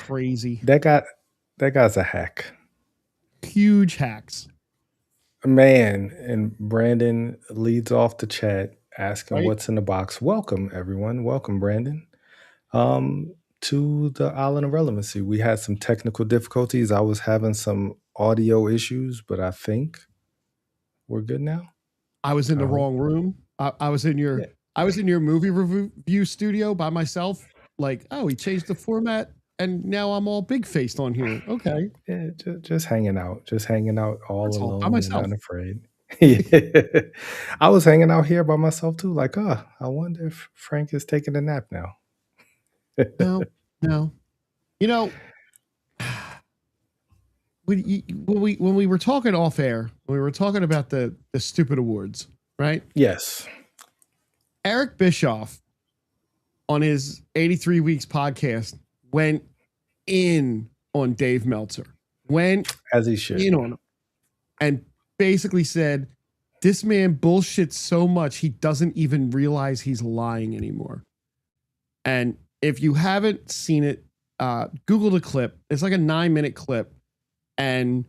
crazy. That guy's a hack. Huge hacks. Man, and Brandon leads off the chat asking Right? what's in the box. Welcome, everyone. Welcome, Brandon. To the Island of Relevancy. We had some technical difficulties. I was having some audio issues, but I think we're good now. I was in I the hope. wrong room. I was in Yeah. your movie review studio by myself. Like, oh, he changed the format, and now I'm all big faced on here. Okay, Yeah, just hanging out. Just hanging out all that's all by alone and myself. unafraid. Yeah. I was hanging out here by myself too. Like, I wonder if Frank is taking a nap now. No. You know, when we were talking off air, when we were talking about the stupid awards, right? Yes. Eric Bischoff on his 83 Weeks podcast went in on Dave Meltzer, went As he should. in on him, and basically said, this man bullshits so much he doesn't even realize he's lying anymore. And if you haven't seen it, Google the clip. It's like a 9-minute clip. And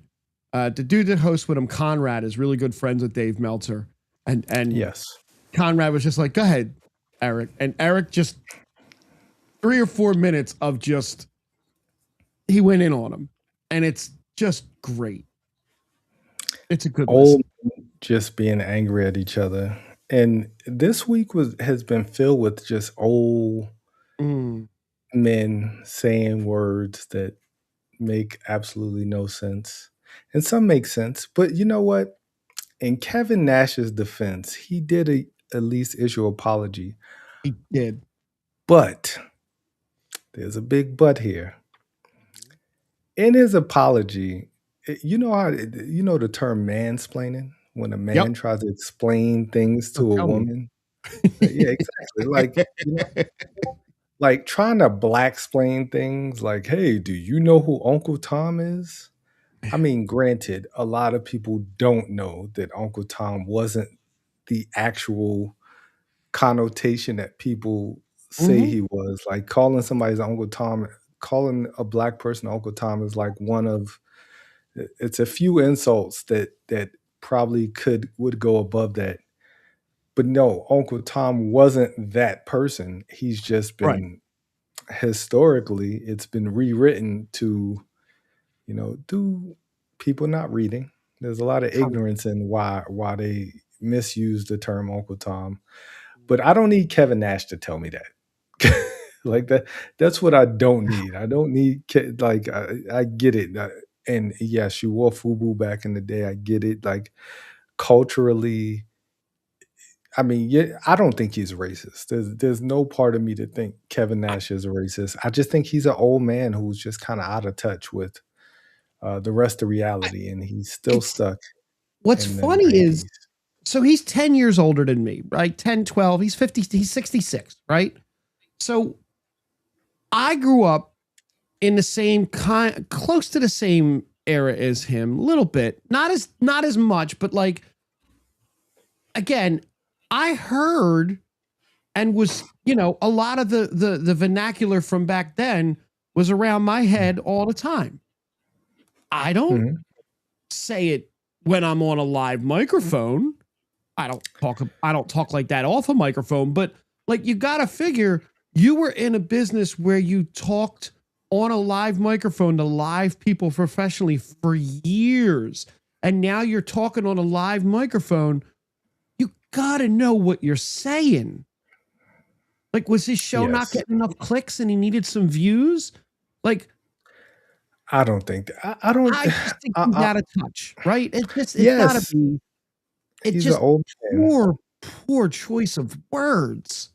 the dude that hosts with him, Conrad, is really good friends with Dave Meltzer. And Yes. Conrad was just like, go ahead, Eric. And Eric just 3 or 4 minutes of just, he went in on him. And it's just great. It's a good listen. Just being angry at each other. And this week has been filled with just old men saying words that make absolutely no sense. And some make sense. But you know what? In Kevin Nash's defense, he did at least issue an apology. He did. But there's a big but here. In his apology, you know the term mansplaining? When a man tries to explain things to a woman. Yeah, exactly. Like trying to black-splain things like, hey, do you know who Uncle Tom is? I mean, granted, a lot of people don't know that Uncle Tom wasn't the actual connotation that people say he was. Like calling somebody's Uncle Tom, calling a black person Uncle Tom is like it's a few insults that probably would go above that. But no, Uncle Tom wasn't that person. He's just been historically, it's been rewritten to, do people not reading. There's a lot of ignorance in why they misuse the term Uncle Tom. But I don't need Kevin Nash to tell me that. Like that's what I don't need. I don't need I get it. And yes, you wore FUBU back in the day. I get it. Like culturally, I mean, yeah, I don't think he's racist. There's no part of me to think Kevin Nash is a racist. I just think he's an old man who's just kind of out of touch with the rest of reality, and he's still stuck. What's funny is, so he's 10 years older than me, right? 10, 12. He's 50. He's 66, right? So I grew up in the same close to the same era as him, a little bit, not as much, but like, again, I heard and was, a lot of the vernacular from back then was around my head all the time. I don't say it when I'm on a live microphone. I don't talk like that off a microphone, but like, you got to figure you were in a business where you talked on a live microphone to live people professionally for years. And now you're talking on a live microphone. You got to know what you're saying. Like, was his show not getting enough clicks and he needed some views? Like, I don't think that. I don't. I just think he's out of touch, right? It's gotta Yes. be. It's He's just an old man. poor choice of words.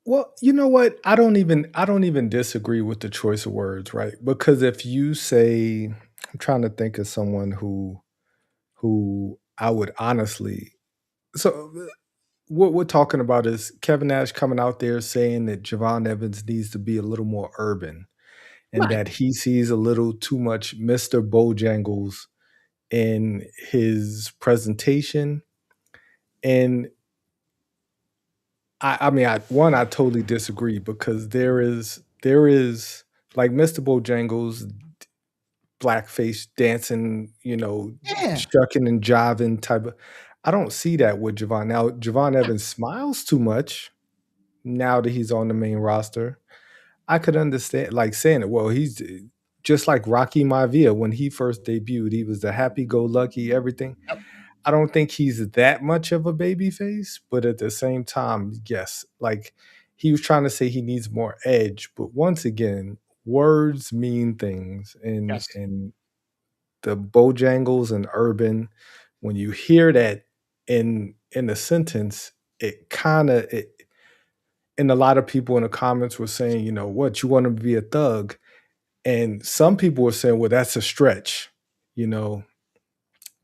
Well, you know what? I don't even disagree with the choice of words, right? Because if you say, I'm trying to think of someone who I would honestly. So what we're talking about is Kevin Nash coming out there saying that Javon Evans needs to be a little more urban, and that he sees a little too much Mr. Bojangles in his presentation. And I totally disagree, because there is like Mr. Bojangles, blackface dancing, Yeah. shucking and jiving type of. I don't see that with Javon. Now, Javon Evans smiles too much now that he's on the main roster. I could understand, like saying it. Well, he's just like Rocky Maivia when he first debuted. He was the happy-go-lucky everything. Yep. I don't think he's that much of a baby face, but at the same time, yes, like he was trying to say he needs more edge. But once again, words mean things, and Yes. and the Bojangles and Urban, when you hear that in a sentence, it kind of it. And a lot of people in the comments were saying, what you want to be a thug, and some people were saying, well, that's a stretch, you know,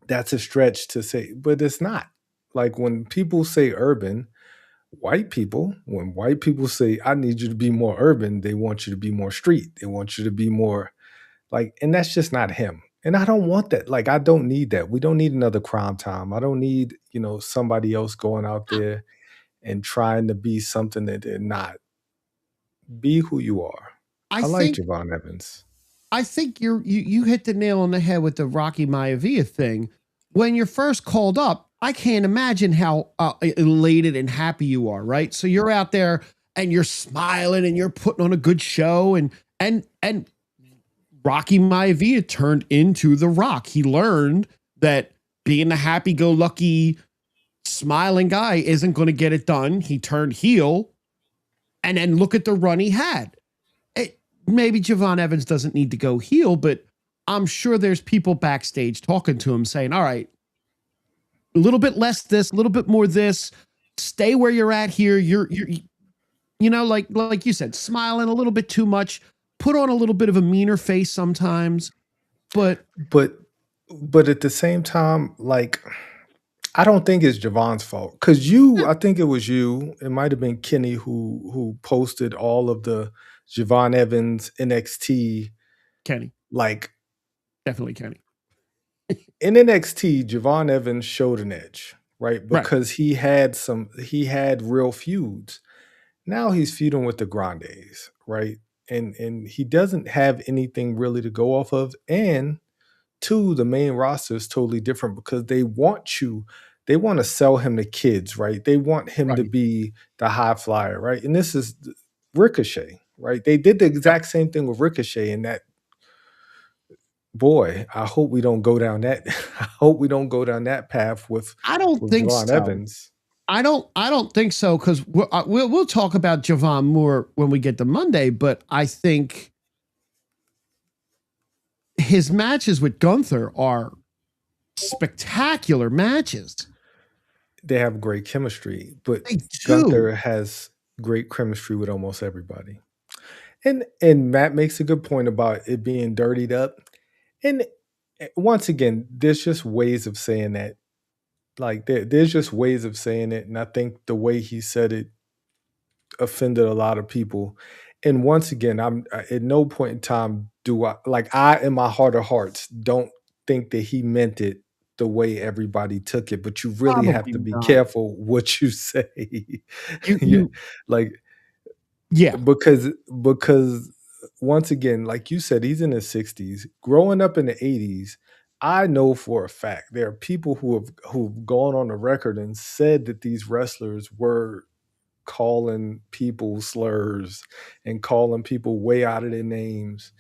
that's a stretch to say, but it's not. Like when people say urban, when white people say, I need you to be more urban, they want you to be more street. They want you to be more like, and that's just not him. And I don't want that. Like, I don't need that. We don't need another crime time. I don't need, somebody else going out there and trying to be something that they're not. Be who you are. I I like think Javon Evans. I think you hit the nail on the head with the Rocky Maivia thing. When you're first called up, I can't imagine how elated and happy you are, right? So you're out there and you're smiling and you're putting on a good show, and Rocky Maivia turned into The Rock. He learned that being the happy-go-lucky, smiling guy isn't going to get it done. He turned heel, and then look at the run he had. Maybe Javon Evans doesn't need to go heel, but I'm sure there's people backstage talking to him saying, all right, a little bit less this, a little bit more this, stay where you're at here. You're like you said, smiling a little bit too much, put on a little bit of a meaner face sometimes, but But at the same time, like I don't think it's Javon's fault. I think it was you, it might have been Kenny who posted all of the Javon Evans NXT, Kenny, like definitely Kenny. in NXT, Javon Evans showed an edge, right? Right. Because he had real feuds. Now he's feuding with the Grandes, right? And he doesn't have anything really to go off of. And two, the main roster is totally different because they want to sell him to kids, right? They want him to Right. be the high flyer, right? And this is Ricochet, right? They did the Yep. exact same thing with Ricochet, and that boy, I hope we don't go down that. I hope we don't go down that path with I don't think Javon so. Evans. I don't think so, because we'll talk about Javon more when we get to Monday, but I think his matches with Gunther are spectacular matches. They have great chemistry, but They do. Gunther has great chemistry with almost everybody. And Matt makes a good point about it being dirtied up. And once again, there's just ways of saying that. Like there's just ways of saying it, and I think the way he said it offended a lot of people. And once again, at no point in time do I in my heart of hearts don't think that he meant it the way everybody took it. But you really have Probably to be not. careful what you say. You Yeah, you like yeah. because once again, like you said, he's in his 60s. Growing up in the 80s, I know for a fact there are people who've gone on the record and said that these wrestlers were calling people slurs and calling people way out of their names.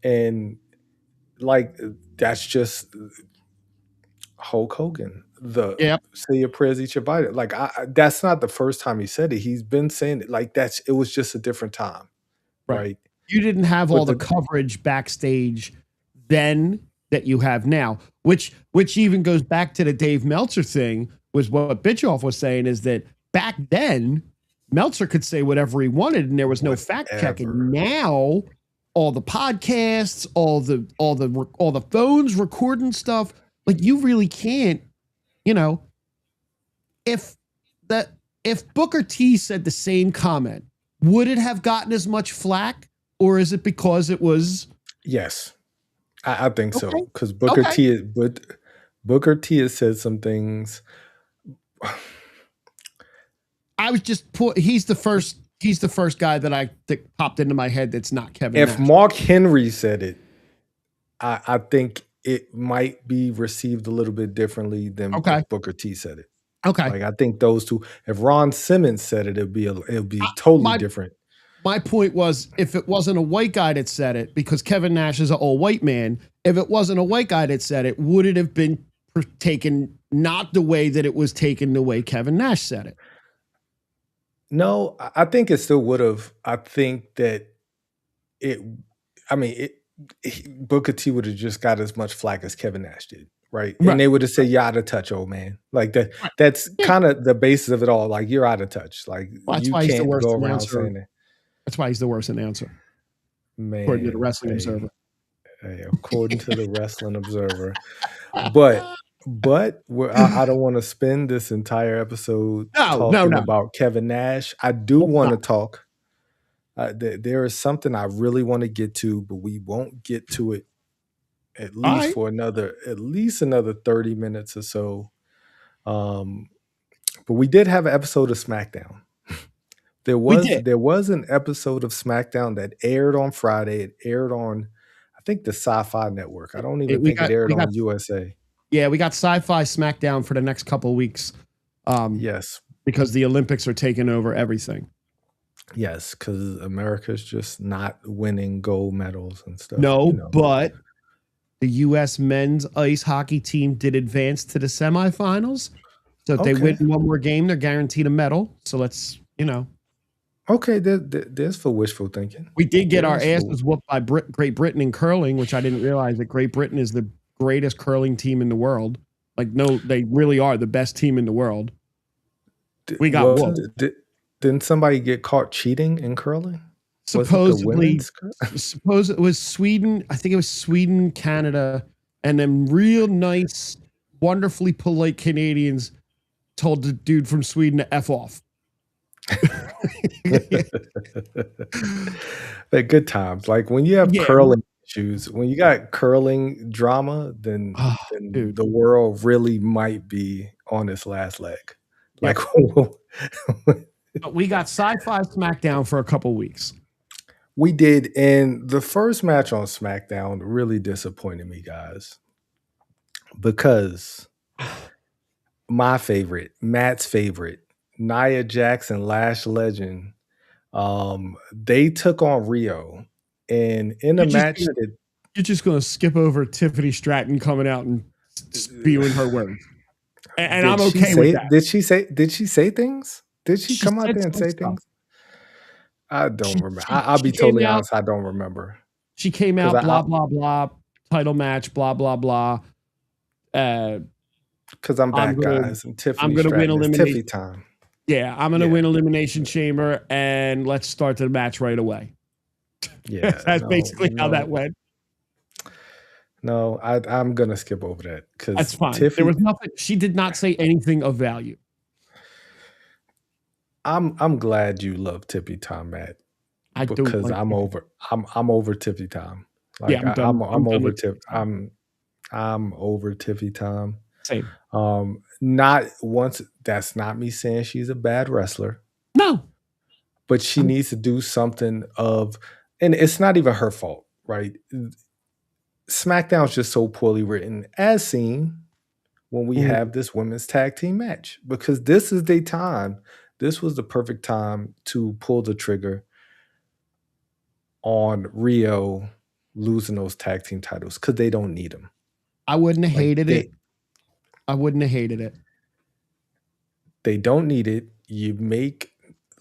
And like that's just Hulk Hogan. The Yep. say your prayers, eat your vitamin. Like that's not the first time he said it. He's been saying it. Like it was just a different time, Right. right? You didn't have all But the coverage backstage then that you have now, which even goes back to the Dave Meltzer thing. Was what Bischoff was saying, is that back then Meltzer could say whatever he wanted and there was no fact checking. whatever. Now all the podcasts, all the phones recording stuff, like you really can't, you know, if that if Booker T said the same comment, would it have gotten as much flack, or is it because it was Yes, I think so. okay? Because Okay. Booker T has said some things. I was just he's the first he's the first guy that popped into my head that's not Kevin If Nash. Mark Henry said it, I think it might be received a little bit differently than Okay. if Booker T said it. Okay. Like I think those two. If Ron Simmons said it, it'd be totally different. My point was, if it wasn't a white guy that said it, because Kevin Nash is an old white man, if it wasn't a white guy that said it, would it have been taken not the way that it was taken the way Kevin Nash said it? No, I think it still would have. I think that Booker T would have just got as much flack as Kevin Nash did, right? And they would have said, "You're out of touch, old man." Like that. Right. That's kind of the basis of it all. Like you're out of touch. Like you can't go around saying that. That's why he's the worst announcer, man. According to the Wrestling Observer. According to the Wrestling Observer, but I don't want to spend this entire episode talking about Kevin Nash. I do want to talk. There is something I really want to get to, but we won't get to it at least for another 30 minutes or so. But we did have an episode of SmackDown. There was an episode of SmackDown that aired on Friday. It aired on, I think, the Sci-Fi Network. I don't even think it aired on USA. Yeah, we got Sci-Fi SmackDown for the next couple of weeks. Yes. Because the Olympics are taking over everything. Yes, because America's just not winning gold medals and stuff. No, but the U.S. men's ice hockey team did advance to the semifinals. So if they win one more game, they're guaranteed a medal. So let's, Okay, there's for wishful thinking. We did get our asses whooped by Great Britain in curling, which I didn't realize that Great Britain is the greatest curling team in the world. Like, no, they really are the best team in the world. We got whooped. Didn't somebody get caught cheating in curling? Supposedly, it was Sweden. I think it was Sweden, Canada, and then real nice, wonderfully polite Canadians told the dude from Sweden to F off. But good times. Like when you have curling issues, when you got curling drama, then the world really might be on its last leg. Like we got Sci-Fi SmackDown for a couple weeks. We did, and the first match on SmackDown really disappointed me, guys, because my favorite, Matt's favorite, Nia Jax and Lash Legend, they took on Rio, and in a match that you're just going to skip over Tiffany Stratton coming out and spewing her words, and I'm okay with that. Did she say things? Did she come out there and say things? I don't remember. I'll be totally honest. I don't remember. She came out, blah, blah, blah, title match, blah, blah, blah. Because I'm back, guys. And I'm going to win elimination time. Yeah, I'm going to win Elimination Chamber, and let's start the match right away. Yeah. That's basically how that went. No, I'm going to skip over that. That's fine. There was nothing. She did not say anything of value. I'm glad you love Tippy Time, Matt. Because I'm over Tippy Time. Like, yeah, I'm over Tippy. I'm over Tippy Time. Same. Not once. That's not me saying she's a bad wrestler. No. But she needs to do something and it's not even her fault, right? SmackDown's just so poorly written, as seen when we have this women's tag team match, because this is the time. This was the perfect time to pull the trigger on Rio losing those tag team titles because they don't need them. I wouldn't have hated it. I wouldn't have hated it. They don't need it. You make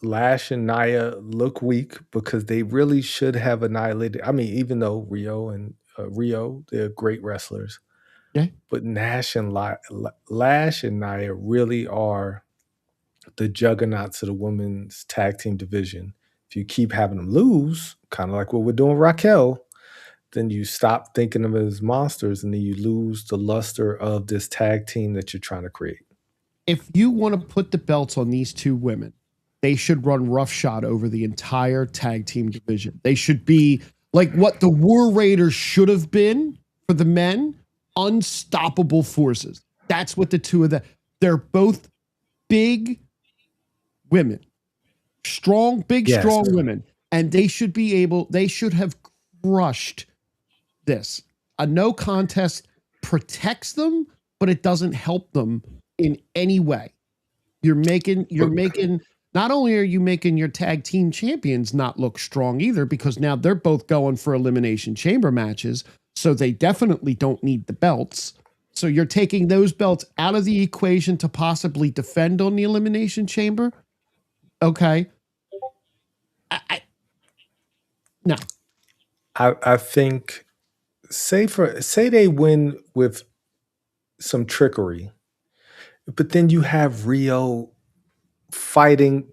Lash and Nia look weak because they really should have annihilated. I mean, even though Rio, they're great wrestlers. Yeah. But Lash and Nia really are the juggernauts of the women's tag team division. If you keep having them lose, kind of like what we're doing with Raquel, then you stop thinking of them as monsters, and then you lose the luster of this tag team that you're trying to create. If you want to put the belts on these two women, they should run roughshod over the entire tag team division. They should be like what the War Raiders should have been for the men, unstoppable forces. That's what the two of them. They're both big women, strong, big, Yes. strong women, and they should have crushed this. A no contest protects them, but it doesn't help them in any way. You're making not only are you making your tag team champions not look strong either, because now they're both going for elimination chamber matches, so they definitely don't need the belts. So you're taking those belts out of the equation to possibly defend on the elimination chamber. Okay. No. I think say they win with some trickery, but then you have Rio fighting,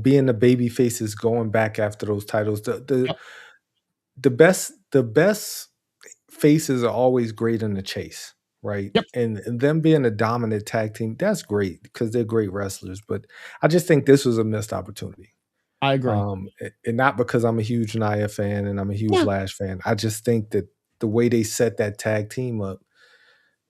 being the baby faces going back after those titles. Yep. The best faces are always great in the chase, right? Yep. And them being a dominant tag team, that's great because they're great wrestlers. But I just think this was a missed opportunity. I agree. And not because I'm a huge Nia fan and I'm a huge Yeah. Lash fan. I just think that the way they set that tag team up,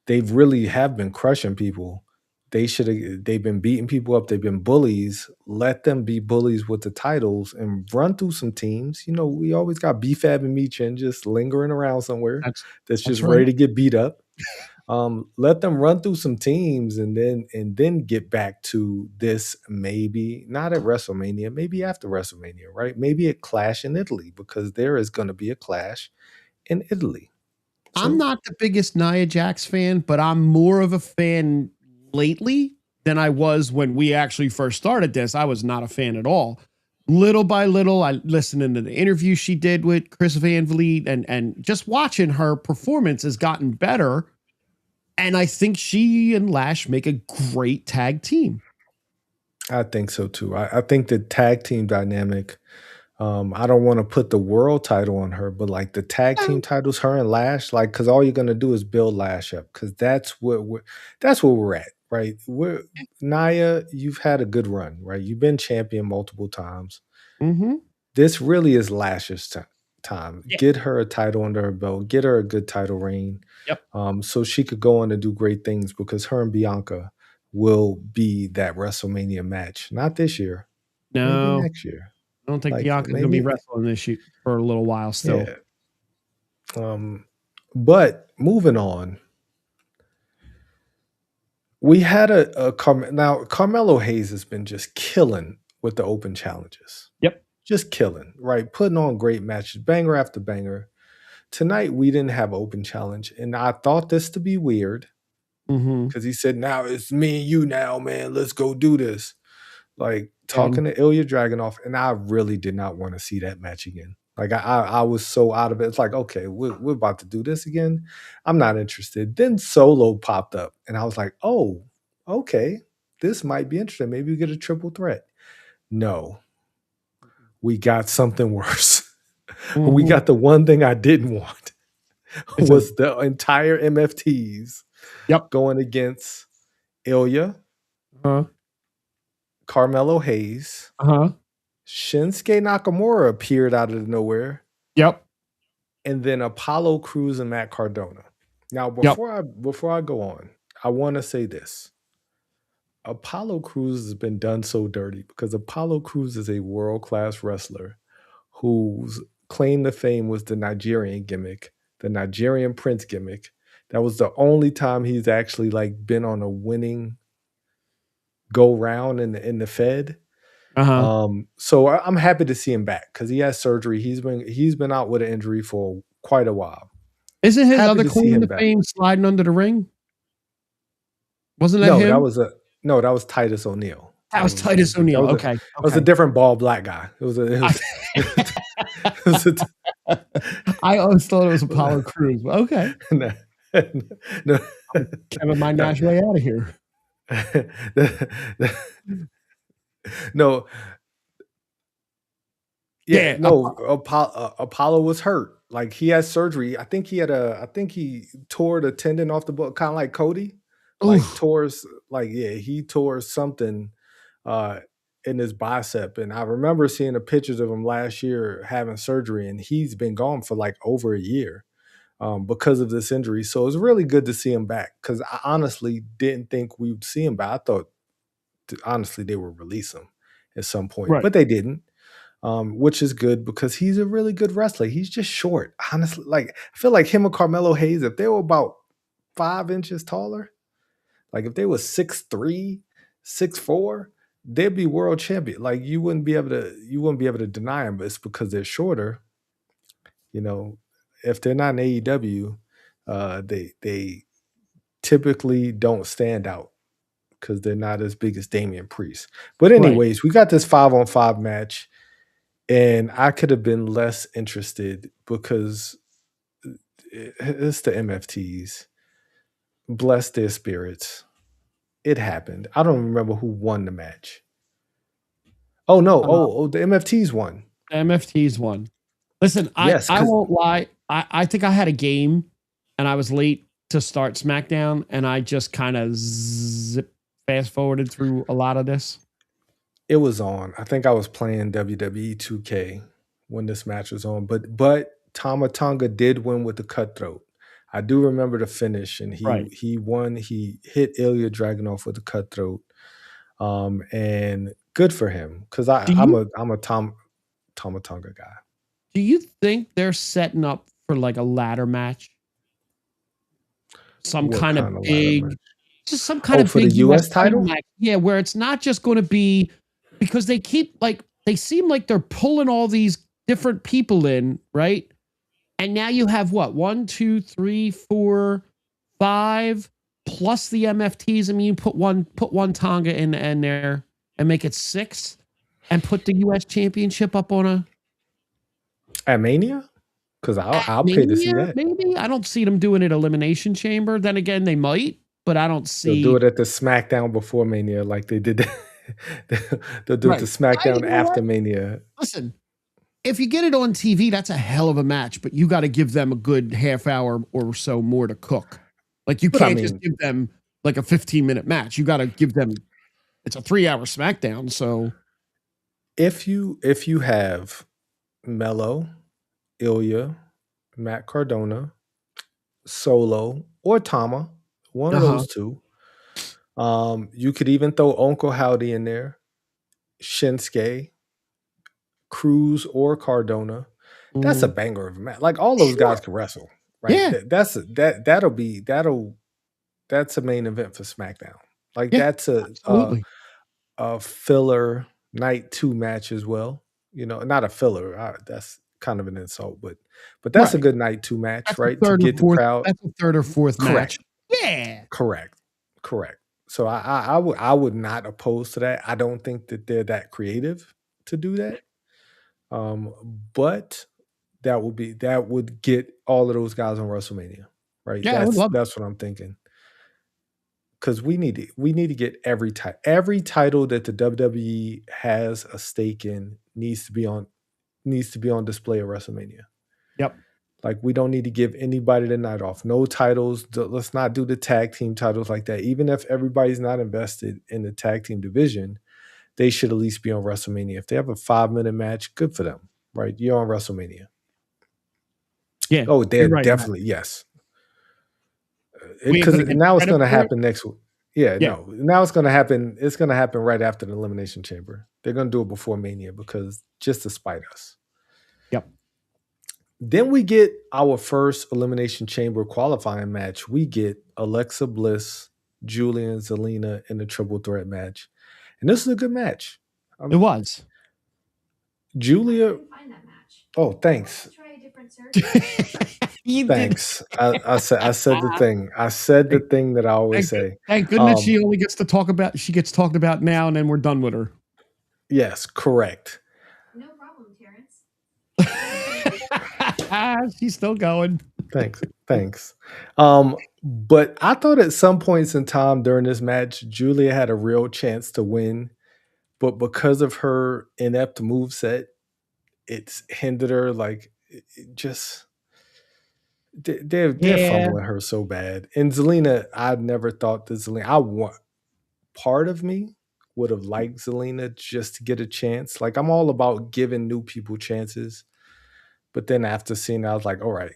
they really have been crushing people. They've been beating people up. They've been bullies. Let them be bullies with the titles and run through some teams. We always got B-Fab and Michin just lingering around somewhere that's just right. ready to get beat up. Let them run through some teams and then get back to this, maybe not at WrestleMania, maybe after WrestleMania, right? Maybe a clash in Italy, because there is going to be a clash in Italy. I'm not the biggest Nia Jax fan, but I'm more of a fan lately than I was when we actually first started this. I was not a fan at all. Little by little, I listened to the interview she did with Chris Van Vliet, and just watching her performance has gotten better. And I think she and Lash make a great tag team. I think so too. I think the tag team dynamic, I don't want to put the world title on her, but like the tag team titles, her and Lash, like, because all you're gonna do is build Lash up, because that's where we're at, right? Nia, you've had a good run, right? You've been champion multiple times. Mm-hmm. This really is Lash's time. Yeah. Get her a title under her belt. Get her a good title reign. Yep. So she could go on to do great things, because her and Bianca will be that WrestleMania match. Not this year. No, maybe next year. I don't think Like, Bianca's going to be wrestling this year for a little while still. Yeah. But moving on, we had now Carmelo Hayes has been just killing with the open challenges. Yep. Just killing, right? Putting on great matches, banger after banger. Tonight, we didn't have open challenge, and I thought this to be weird, because he said, now it's me and you now, man. Let's go do this. Like, talking to Ilya Dragunov, and I really did not want to see that match again. Like, I was so out of it. It's like, okay, we're about to do this again. I'm not interested. Then Solo popped up, and I was like, oh, okay, this might be interesting. Maybe we get a triple threat. No, we got something worse. We got the one thing I didn't want, was the entire MFTs going against Ilya, Carmelo Hayes, Shinsuke Nakamura appeared out of nowhere. Yep. And then Apollo Crews and Matt Cardona. Now, before I go on, I want to say this. Apollo Crews has been done so dirty, because Apollo Crews is a world-class wrestler whose claim to fame was the Nigerian gimmick, the Nigerian Prince gimmick. That was the only time he's actually like been on a winning go round in the Fed. So I'm happy to see him back, because he has surgery. He's been out with an injury for quite a while. Isn't his other claim to fame sliding under the ring? Wasn't that him? That was Titus O'Neil. That was Titus O'Neil. Okay. It was a different bald black guy. I always thought it was Apollo Crews. Okay. No. Kevin my Nash way out of here. No. Yeah, no. Apollo was hurt. Like, he had surgery. I think he tore the tendon off the bone, kind of like Cody. Like, he tore something in his bicep. And I remember seeing the pictures of him last year having surgery, and he's been gone for like over a year because of this injury. So it was really good to see him back, because I honestly didn't think we would see him back. I thought, honestly, they would release him. at some point, Right. but they didn't. Which is good because he's a really good wrestler. He's just short. Honestly, like I feel like him and Carmelo Hayes, if they were about 5 inches taller, like if they were 6'3", 6'4", they'd be world champion. Like you wouldn't be able to deny them, but it's because they're shorter. You know, if they're not in AEW, they typically don't stand out because they're not as big as Damian Priest. But Right. anyways, we got this 5-on-5 match. And I could have been less interested because it's the MFTs. Bless their spirits. It happened. I don't remember who won the match. Oh no! Uh, The MFTs won. MFT's one. Listen, Yes, I because won't lie. I think I had a game and I was late to start SmackDown and I just kind of zip fast forwarded through a lot of this. it was on. I think I was playing WWE 2K when this match was on. But Tama Tonga did win with the cutthroat. I do remember the finish, and Right. he won. He hit Ilya Dragunov with the cutthroat. And good for him because Do I'm you a Tama Tonga guy. do you think they're setting up for like a ladder match? Some What kind of kind of ladder big, match? just some kind Oh, of for the big US US title title? match. Yeah, where it's not just going to be because they keep like they seem like they're pulling all these different people in, right? And now you have what? 1, 2, 3, 4, 5 plus the MFTs. I mean, you put one Tonga in there and make it 6 and put the US championship up on a At Mania? Because at I'll pay to see Mania, that. maybe. I don't see them doing it Elimination Chamber. Then again, they might, but I don't They'll do see. it at the SmackDown before Mania, like they did. They'll do it the Right. You SmackDown know what? after Mania. Listen, if you get it on TV, that's a hell of a match, but you got to give them a good half hour or so more to cook. Like you But I can't just mean, give them like a 15-minute match. You got to give them it's a 3-hour SmackDown, so if you have Mello, Ilya, Matt Cardona, Solo, or Tama, one of uh-huh. those two. You could even throw Uncle Howdy in there, Shinsuke, Cruz, or Cardona. That's a Mhm. banger of a match. Like all those guys Sure. can wrestle, right? Yeah. That's a main event for SmackDown. Like Yeah. that's Absolutely. a filler night 2 match as well. You know, not a filler. That's kind of an insult, but that's a Right. good night 2 match, That's a right? To third or get the fourth. crowd That's a third or fourth correct, match. Yeah. correct, correct. So I would not oppose to that. I don't think that they're that creative to do that. But that would get all of those guys on WrestleMania, right? Yeah, I would love it. That's what I'm thinking. Because we need to get every title that the WWE has a stake in needs to be on display at WrestleMania. Yep. Like we don't need to give anybody the night off. No titles. Let's not do the tag team titles like that. Even if everybody's not invested in the tag team division, they should at least be on WrestleMania. If they have a 5-minute match, good for them, right? You're on WrestleMania. Yeah. Oh, they're You're right, Matt. definitely yes. We ain't Because gonna get now it's credit going to for it. happen next week. Yeah, Yeah. no. Now it's going to happen. It's going to happen right after the Elimination Chamber. They're going to do it before Mania because just to spite us. Yep. Then we get our first Elimination Chamber qualifying match. We get Alexa Bliss, Julian Zelina in a triple threat match. And this is a good match. It was. Julia. Oh, thanks. You did. Thanks. I said the thing. I said the thing that I always say. Thank goodness she only gets to talk about she gets talked about now and then we're done with her. Yes, correct. No problem, Terrence. She's still going. Thanks. But I thought at some points in time during this match, Julia had a real chance to win, but because of her inept moveset, it's hindered her. Like it just they're Yeah. fumbling her so bad. And Zelina, I never thought that Zelina. Part of me would have liked Zelina just to get a chance. Like I'm all about giving new people chances, but then after seeing, I was like, all right,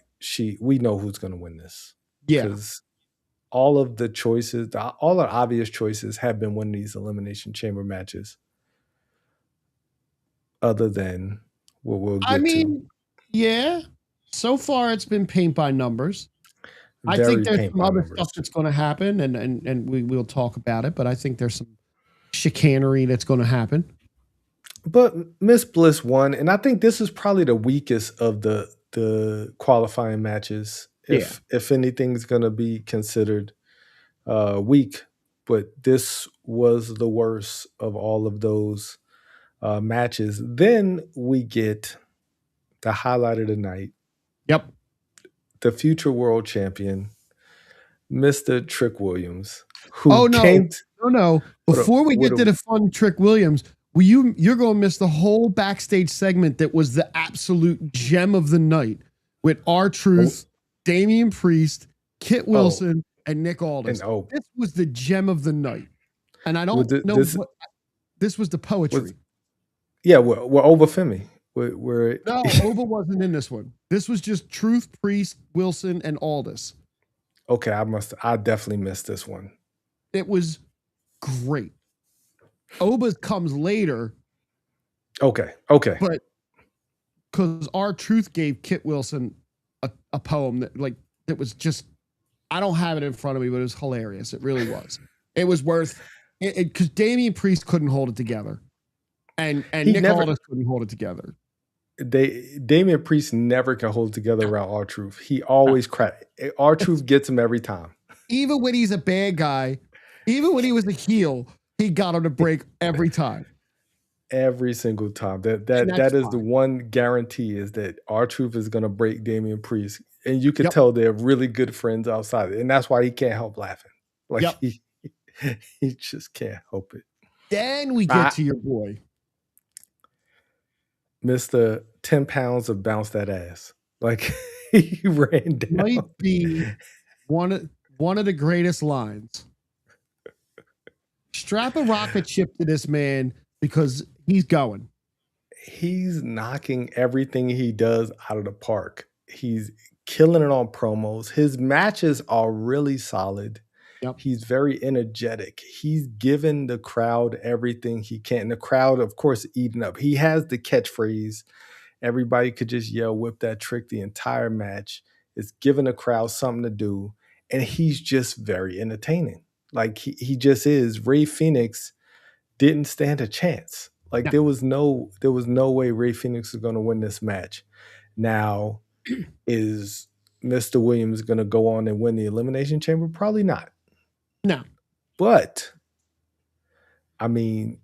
we know who's going to win this Yeah. because all of the choices, all the obvious choices, have been winning these Elimination Chamber matches. other than what we'll I get to. mean, yeah. So far, it's been paint by numbers. I think Very there's paint some by other numbers. stuff that's going to happen, and we'll talk about it. But I think there's some chicanery that's going to happen. But Miss Bliss won, and I think this is probably the weakest of the qualifying matches. If anything's going to be considered weak, but this was the worst of all of those matches. Then we get the highlight of the night. Yep. The future world champion, Mr. Trick Williams, who Oh no, came. no. Before we get to the fun Trick Williams, you're going to miss the whole backstage segment that was the absolute gem of the night with R-Truth, Damian Priest, Kit Wilson, and Nick Aldis. This was the gem of the night, and I don't know what this was. The poetry. We're over Femi. No, Oba wasn't in this one. This was just Truth, Priest, Wilson, and Aldis. Okay, I definitely missed this one. It was great. Oba comes later. Okay. But because R-Truth gave Kit Wilson a poem that was just, I don't have it in front of me, but it was hilarious. It really was. It was worth it because Damian Priest couldn't hold it together. And Nick Aldis couldn't hold it together. Damian Priest never can hold it together around R-Truth. He always crack. R-Truth gets him every time. Even when he's a bad guy, even when he was a heel, he got him to break every time. Every single time. That is the one guarantee is that R-Truth is going to break Damian Priest. And you can tell they're really good friends outside. And that's why he can't help laughing. He just can't help it. Then we get to your boy. Mr. 10 pounds of bounce that ass. He ran down. Might be one of the greatest lines. Strap a rocket ship to this man because he's going. He's knocking everything he does out of the park. He's killing it on promos. His matches are really solid. Yep. He's very energetic. He's given the crowd everything he can. And the crowd, of course, eating up. He has the catchphrase. Everybody could just yell, whip that trick the entire match. It's giving the crowd something to do. And he's just very entertaining. He just is. Rey Fenix didn't stand a chance. There was no way Rey Fenix was going to win this match. Now, is Mr. Williams going to go on and win the Elimination Chamber? Probably not. No. But, I mean,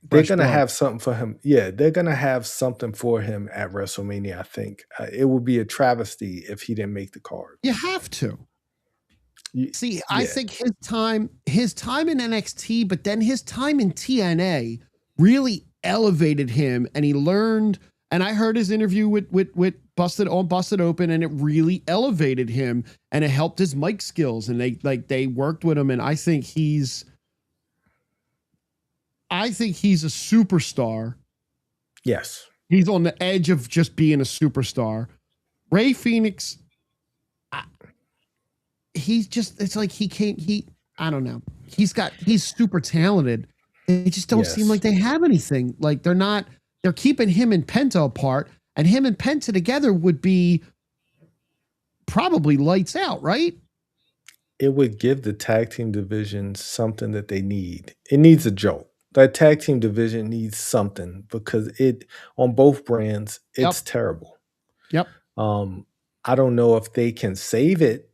they're going to have something for him. Yeah, they're going to have something for him at WrestleMania, I think. It would be a travesty if he didn't make the card. You have to. See, I think his time in NXT, but then his time in TNA really elevated him, and he learned. And I heard his interview with Busted Open, and it really elevated him, and it helped his mic skills. And they worked with him, and I think he's a superstar. Yes, he's on the edge of just being a superstar. Rey Fenix. I don't know. He's super talented. They just don't seem like they have anything. They're keeping him and Penta apart, and him and Penta together would be probably lights out, right? It would give the tag team division something that they need. It needs a jolt. That tag team division needs something because on both brands, it's terrible. Yep. I don't know if they can save it,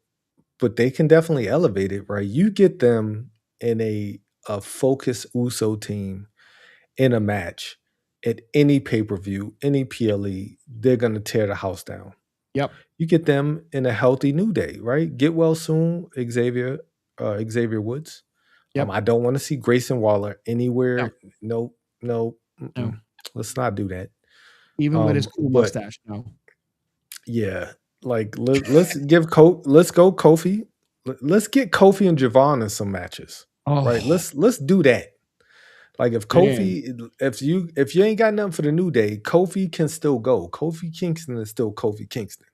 but they can definitely elevate it, right? You get them in a focused Uso team in a match at any pay-per-view, any PLE, they're going to tear the house down. Yep. You get them in a healthy New Day, right? Get well soon, Xavier Woods. Yep. I don't want to see Grayson Waller anywhere. No. Let's not do that. Even with his cool mustache, no. Yeah. Let's go Kofi. Let's get Kofi and Javon in some matches. Right? Let's do that. If Kofi, if you ain't got nothing for the New Day, Kofi can still go. Kofi Kingston is still Kofi Kingston.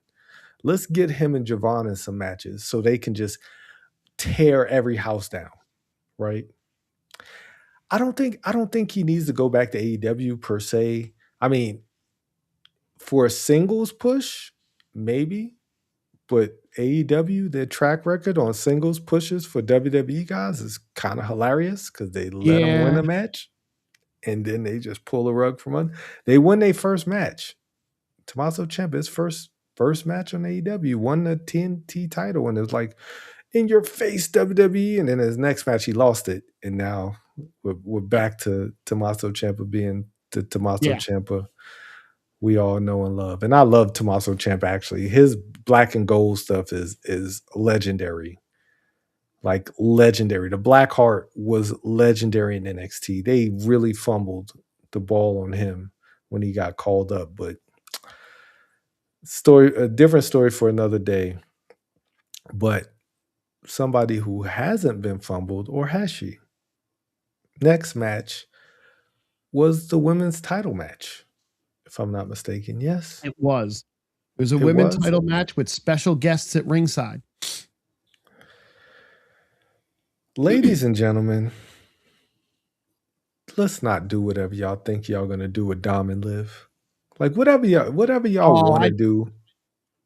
Let's get him and Javon in some matches so they can just tear every house down. Right? I don't think he needs to go back to AEW per se. I mean, for a singles push, maybe, but AEW, their track record on singles pushes for WWE guys is kind of hilarious because they let them win Yeah. a match and then they just pull the rug from under. They win their first match. Tommaso Ciampa, his first match on AEW, won the TNT title, and it was like, in your face, WWE. And then his next match, he lost it, and now we're back to Tommaso Ciampa being the Tommaso Yeah. Ciampa we all know and love. And I love Tommaso Ciampa, actually. His black and gold stuff is legendary. Like, legendary. The Black Heart was legendary in NXT. They really fumbled the ball on him when he got called up, but a different story for another day. But somebody who hasn't been fumbled, or has she? Next match was the women's title match, if I'm not mistaken. Yes, It was. It was a it women's was. title match with special guests at ringside. Ladies and gentlemen, let's not do whatever y'all think y'all gonna do with Dom and Liv. Like, whatever y'all want to do.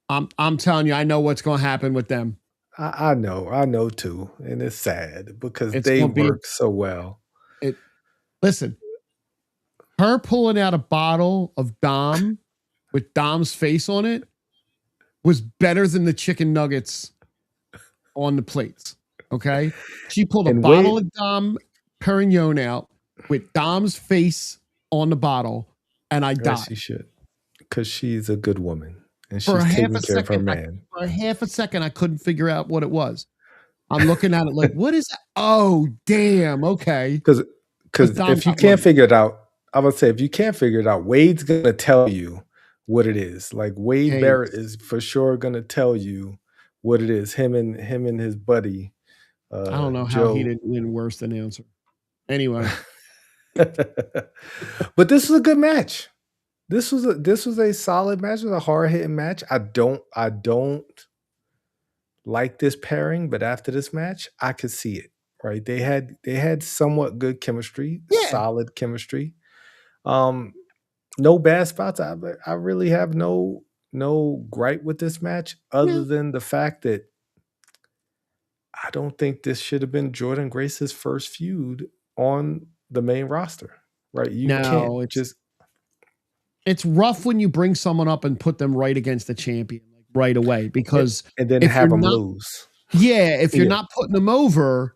I'm telling you, I know what's going to happen with them. I know too, and it's sad because It's they gonna be- work so well. Listen, her pulling out a bottle of Dom with Dom's face on it was better than the chicken nuggets on the plates. Okay, she pulled a And bottle wait- of Dom Perignon out with Dom's face on the bottle, and I As died. she should, because she's a good woman and For she's a half taking a care of her second, man. For a half a second, I couldn't figure out what it was. I'm looking at it like, what is that? Oh, damn. Okay. Because Dom if you got can't money. figure it out, I would say if you can't figure it out, Wade's gonna tell you what it is. Like, Wade Hey. Barrett is for sure gonna tell you what it is. Him and his buddy. I don't know Joe. how he didn't win worse than answer. Anyway, But this was a good match. This was a solid match. It was a hard hitting match. I don't like this pairing, but after this match, I could see it. Right? They had somewhat good chemistry, Yeah. solid chemistry. No bad spots. I really have no gripe with this match, other than the fact that I don't think this should have been Jordan Grace's first feud on the main roster. Right? You can't just. It's rough when you bring someone up and put them right against the champion like right away, because and then if have you're them not- lose. Yeah, if you're not putting them over,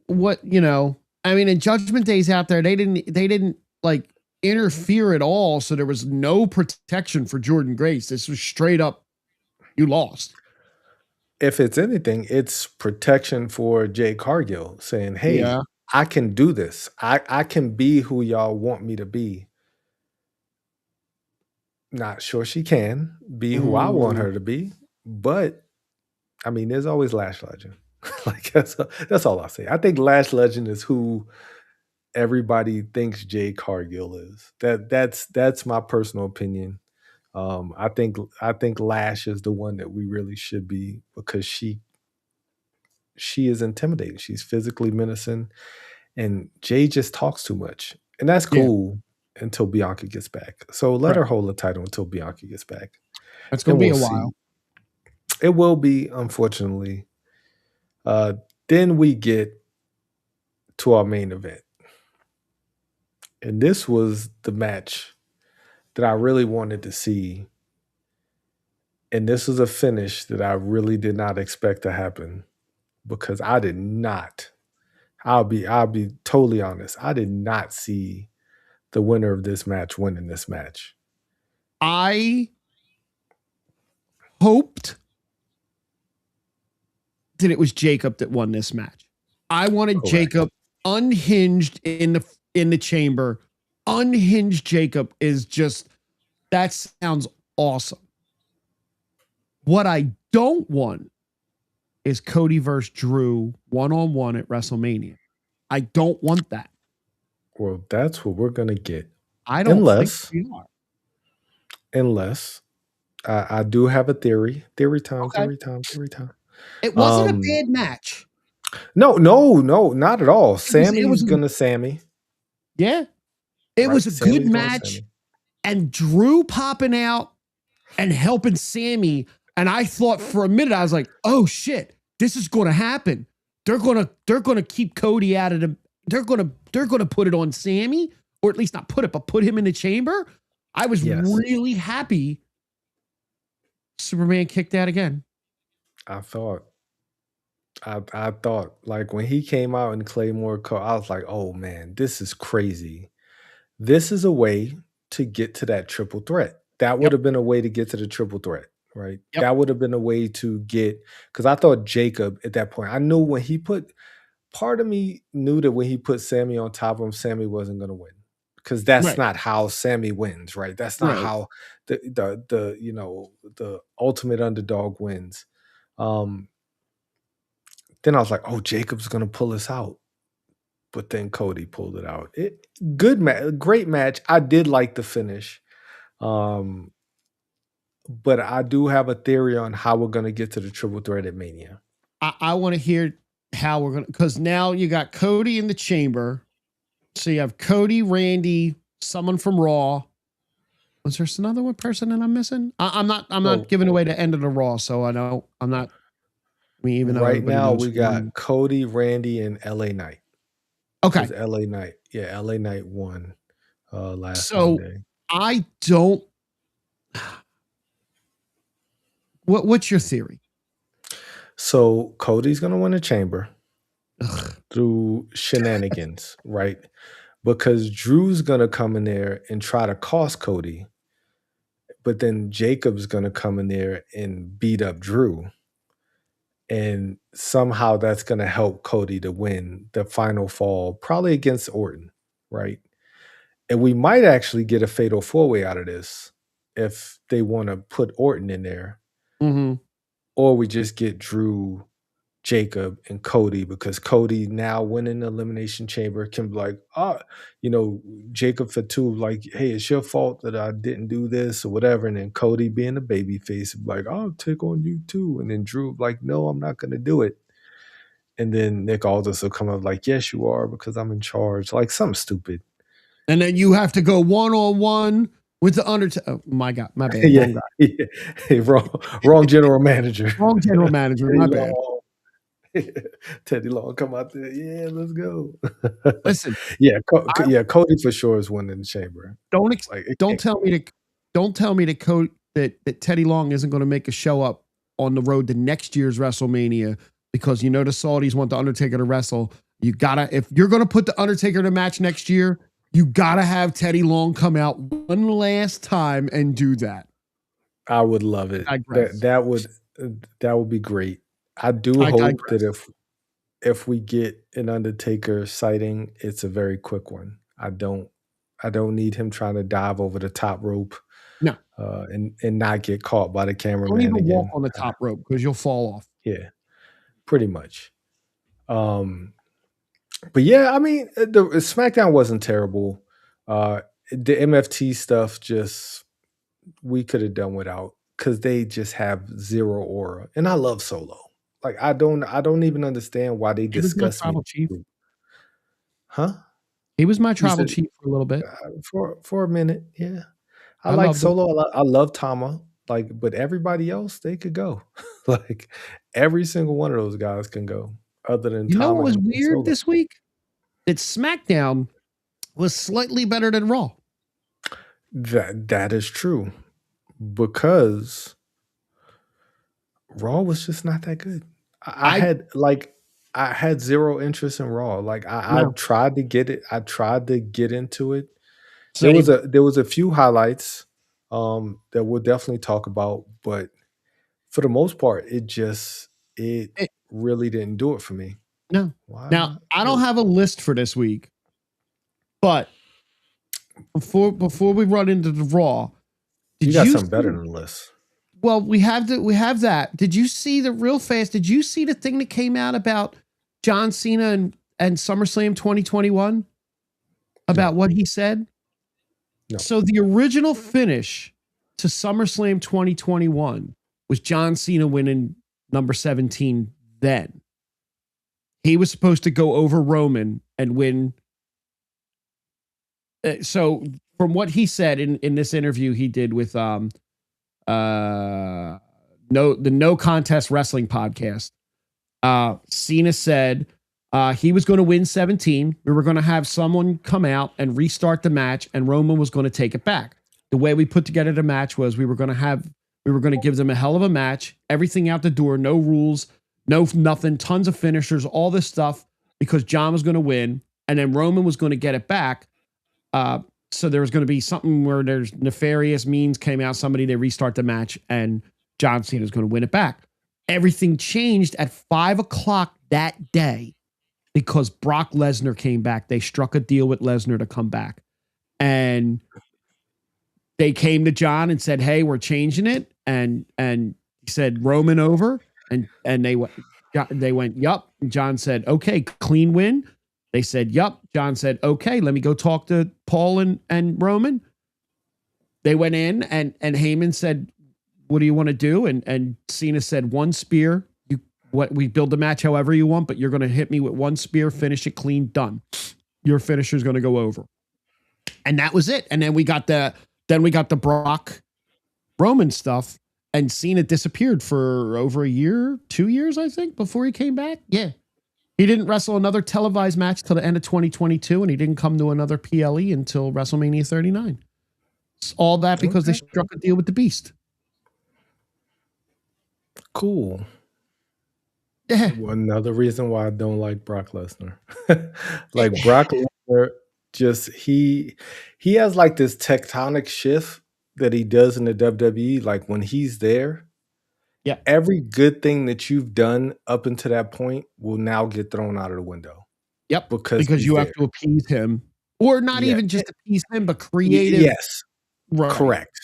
what, I mean, in Judgment Day's out there, they didn't like interfere at all, so there was no protection for Jordan Grace. This was straight up, you lost. If it's anything, it's protection for Jay Cargill, saying, hey, Yeah. I can do this. I can be who y'all want me to be. Not sure she can be who I want her to be, but I mean, there's always Lash Legend. Like, that's all I'll say. I think Lash Legend is who everybody thinks Jay Cargill is. That's my personal opinion. I think Lash is the one that we really should be, because she is intimidating. She's physically menacing, and Jay just talks too much, and that's cool until Bianca gets back. So let her hold the title until Bianca gets back. It's going to be a while. It will be, unfortunately. Then we get to our main event. And this was the match that I really wanted to see. And this was a finish that I really did not expect to happen, because I did not. I'll be totally honest. I did not see the winner of this match winning this match. I hoped that it was Jacob that won this match. I wanted Jacob unhinged in the chamber. Unhinged Jacob is just, that sounds awesome. What I don't want is Cody versus Drew one-on-one at WrestleMania. I don't want that. Well, that's what we're gonna get. I don't think we are. Unless I do have a theory. Theory time. It wasn't a bad match. No, not at all. Sammy's gonna Sammy. Yeah. It right? was a Sammy's good going match, Sammy. and Drew popping out and helping Sammy. And I thought for a minute, I was like, oh shit, this is going to happen. They're going to keep Cody out of the, they're going to put it on Sammy, or at least not put it, but put him in the chamber. I was really happy Superman kicked out again. I thought like when he came out in Claymore, I was like, oh man, this is crazy. This is a way to get to that triple threat. That would have been a way to get to the triple threat, right? Yep. That would have been a way to get, because I thought Jacob at that point, I knew when he put, part of me knew that when he put Sammy on top of him, Sammy wasn't going to win. Because that's not how Sammy wins, right? That's not how the you know, the ultimate underdog wins. Then I was like, oh, Jacob's gonna pull us out. But then Cody pulled it out. Great match. I did like the finish. But I do have a theory on how we're gonna get to the triple threat at Mania. I want to hear how we're gonna, because now you got Cody in the chamber. So you have Cody, Randy, someone from Raw. Was there another one person that I'm missing? I'm not giving away the end of the Raw, so I know I'm not. Even though right now we got Cody, Randy, and LA Knight. Okay, LA Knight. Yeah, LA Knight won last so Monday. I don't. What's your theory? So Cody's gonna win a chamber through shenanigans, right? Because Drew's gonna come in there and try to cost Cody, but then Jacob's gonna come in there and beat up Drew. And somehow that's gonna help Cody to win the final fall, probably against Orton, right? And we might actually get a fatal four-way out of this if they want to put Orton in there. Mm-hmm. Or we just get Drew, Jacob, and Cody, because Cody now winning the Elimination Chamber can be like, Jacob for two, like, hey, it's your fault that I didn't do this or whatever. And then Cody being a baby face, like, I'll take on you too. And then Drew like, no, I'm not going to do it. And then Nick Aldis will come up like, yes, you are, because I'm in charge. Like something stupid. And then you have to go one-on-one with the Undertaker. Oh, my God, my bad. Yeah, yeah. Wrong general manager. Wrong general manager. My bad. Teddy Long come out there. Yeah, let's go. Listen, Cody for sure is winning the chamber. Don't tell me that Teddy Long isn't going to make a show up on the road to next year's WrestleMania, because the Saudis want the Undertaker to wrestle. You gotta, if you're going to put the Undertaker in a match next year, you gotta have Teddy Long come out one last time and do that. I would love it. That would be great. I do hope that if we get an Undertaker sighting, it's a very quick one. I don't need him trying to dive over the top rope. No. And not get caught by the cameraman. Don't even walk on the top rope because you'll fall off. Yeah, pretty much. But yeah, I mean, the SmackDown wasn't terrible. The MFT stuff we could have done without, because they just have zero aura. And I love Solo. Like I don't even understand why they discuss me. Chief. Huh? He was my tribal chief for a little bit. For a minute, yeah. I like Solo. I love Tama. Like, but everybody else, they could go. Like every single one of those guys can go. Other than Tama. What was and weird Solo. this week? That SmackDown was slightly better than Raw. That is true, because Raw was just not that good. I had zero interest in Raw. Like I tried to get it. I tried to get into it. There was a few highlights that we'll definitely talk about, but for the most part, it really didn't do it for me. No. Now I don't have a list for this week, but before we run into the Raw, you got something better than the list. Well, we have that. Did you see Did you see the thing that came out about John Cena and SummerSlam 2021? About what he said? No. So the original finish to SummerSlam 2021 was John Cena winning number 17 then. He was supposed to go over Roman and win so from what he said in this interview he did with the No Contest Wrestling podcast, Cena said he was going to win 17. We were going to have someone come out and restart the match, and Roman was going to take it back. The way we put together the match was we were going to give them a hell of a match, everything out the door, no rules, no nothing, tons of finishers, all this stuff, because John was going to win, and then Roman was going to get it back. So there was going to be something where there's nefarious means came out, they restart the match, and John Cena is going to win it back. Everything changed at 5:00 that day because Brock Lesnar came back. They struck a deal with Lesnar to come back, and they came to John and said, "Hey, we're changing it." And he said, "Roman over," and they went, "Yup." And John said, "Okay, clean win." They said, "Yup." John said, "Okay, let me go talk to Paul and Roman." They went in, and Heyman said, "What do you want to do?" And Cena said, "One spear. We build the match however you want, but you're going to hit me with one spear, finish it clean, done. Your finisher is going to go over." And that was it. And then we got the Brock Roman stuff, and Cena disappeared for over a year, 2 years, I think, before he came back. Yeah. He didn't wrestle another televised match till the end of 2022, and he didn't come to another PLE until WrestleMania 39. It's all that because they struck a deal with the Beast. Cool. Yeah. Another reason why I don't like Brock Lesnar. Like Brock Lesnar, just he has like this tectonic shift that he does in the WWE. Like when he's there, yeah, every good thing that you've done up until that point will now get thrown out of the window. Yep, because you have to appease him, or not even just appease him, but creative. Yes, right. Correct.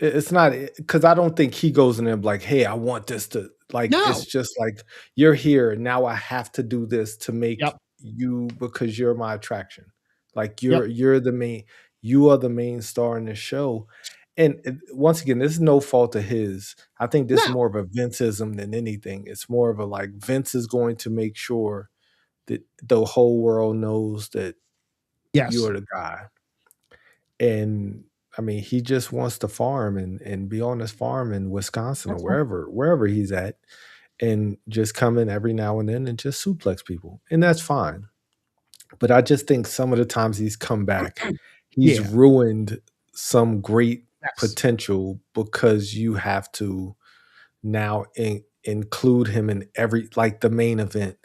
It's not because I don't think he goes in there like, "Hey, I want this to like." No. It's just like you're here now. I have to do this to make you because you're my attraction. Like you're the main. You are the main star in the show. And once again, this is no fault of his. I think this is more of a Vinceism than anything. It's more of a like Vince is going to make sure that the whole world knows that you're the guy. And I mean, he just wants to farm and be on his farm in Wisconsin or wherever he's at, and just come in every now and then and just suplex people. And that's fine. But I just think some of the times he's come back, he's ruined some great potential because you have to now include him in every, like the main event.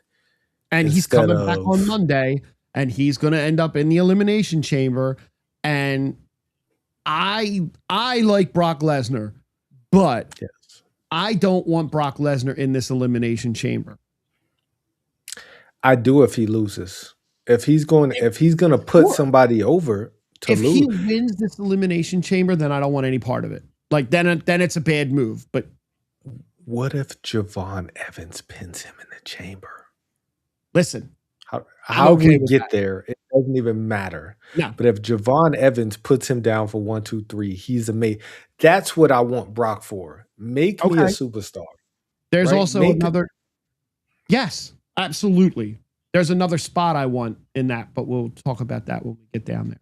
And he's coming back on Monday, and he's going to end up in the Elimination Chamber. And I like Brock Lesnar, but I don't want Brock Lesnar in this Elimination Chamber. I do if he loses. If he's going to put somebody over to lose. If he wins this Elimination Chamber, then I don't want any part of it. Like then it's a bad move. But what if Javon Evans pins him in the chamber? Listen, how we get there, it doesn't even matter. No. But if Javon Evans puts him down for 1, 2, 3, he's amazing. That's what I want Brock for. Make me a superstar. There's also another. Yes, absolutely. There's another spot I want in that, but we'll talk about that when we get down there.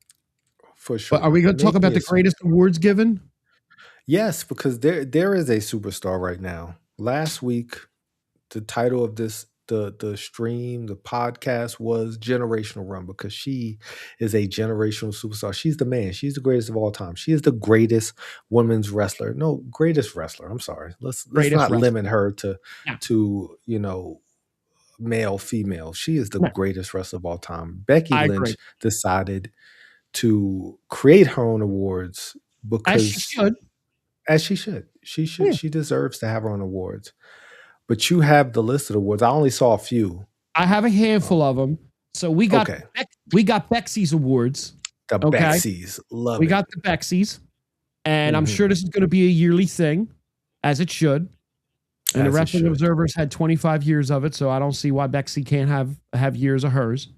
For sure. But are we going to talk about the greatest awards given? Yes, because there is a superstar right now. Last week, the title of the stream, the podcast was Generational Run, because she is a generational superstar. She's the man. She's the greatest of all time. She is the greatest women's wrestler. No, greatest wrestler. I'm sorry. Let's not limit her to male, female. She is the greatest wrestler of all time. Becky Lynch decided to create her own awards because as she should. She deserves to have her own awards. But you have the list of awards. I only saw a few. I have a handful of them. So we got Bexy's awards. The Bexy's. Love it. We got the Bexy's. And I'm sure this is going to be a yearly thing, as it should. And the Wrestling Observers had 25 years of it, so I don't see why Bexy can't have years of hers.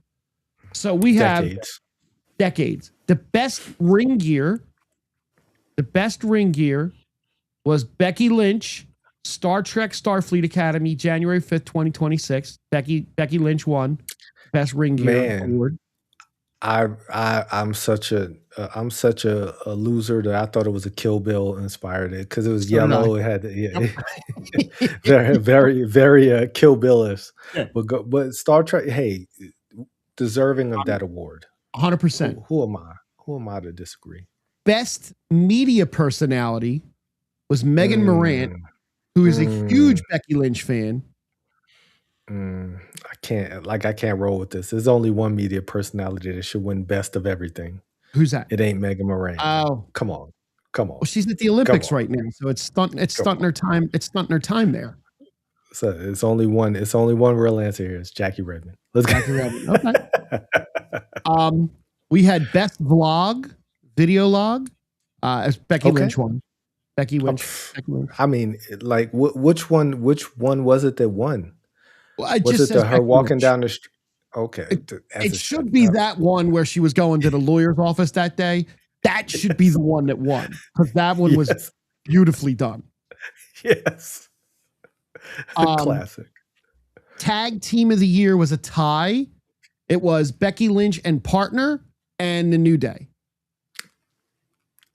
So we have decades. The best ring gear was Becky Lynch, Star Trek Starfleet Academy, January 5th, 2026. Becky Lynch won Best Ring Gear Award. I'm such a loser that I thought it was a Kill Bill inspired it because it was So did I. yellow. It had Yep. very Kill Billish. Yeah. But Star Trek, hey, deserving of that award. 100%. Who am I? Who am I to disagree? Best media personality was Megan Morant, who is a huge Becky Lynch fan. I can't roll with this. There's only one media personality that should win best of everything. Who's that? It ain't Megan Morant. Oh, Come on. well, she's at the Olympics right now, so it's stunting her time. It's stunting her time there. So it's only one real answer here. It's Jackie Redmond. Let's go. Jackie Redmond. Okay. We had best vlog, video log, as Becky Lynch won. Becky Lynch. I mean, like, which one was it that won? Well, was it her walking down the street? Okay. It should be that one where she was going to the lawyer's office that day. That should be the one that won, because that one was beautifully done. Yes. Classic. Tag team of the year was a tie. It was Becky Lynch and partner and the New Day.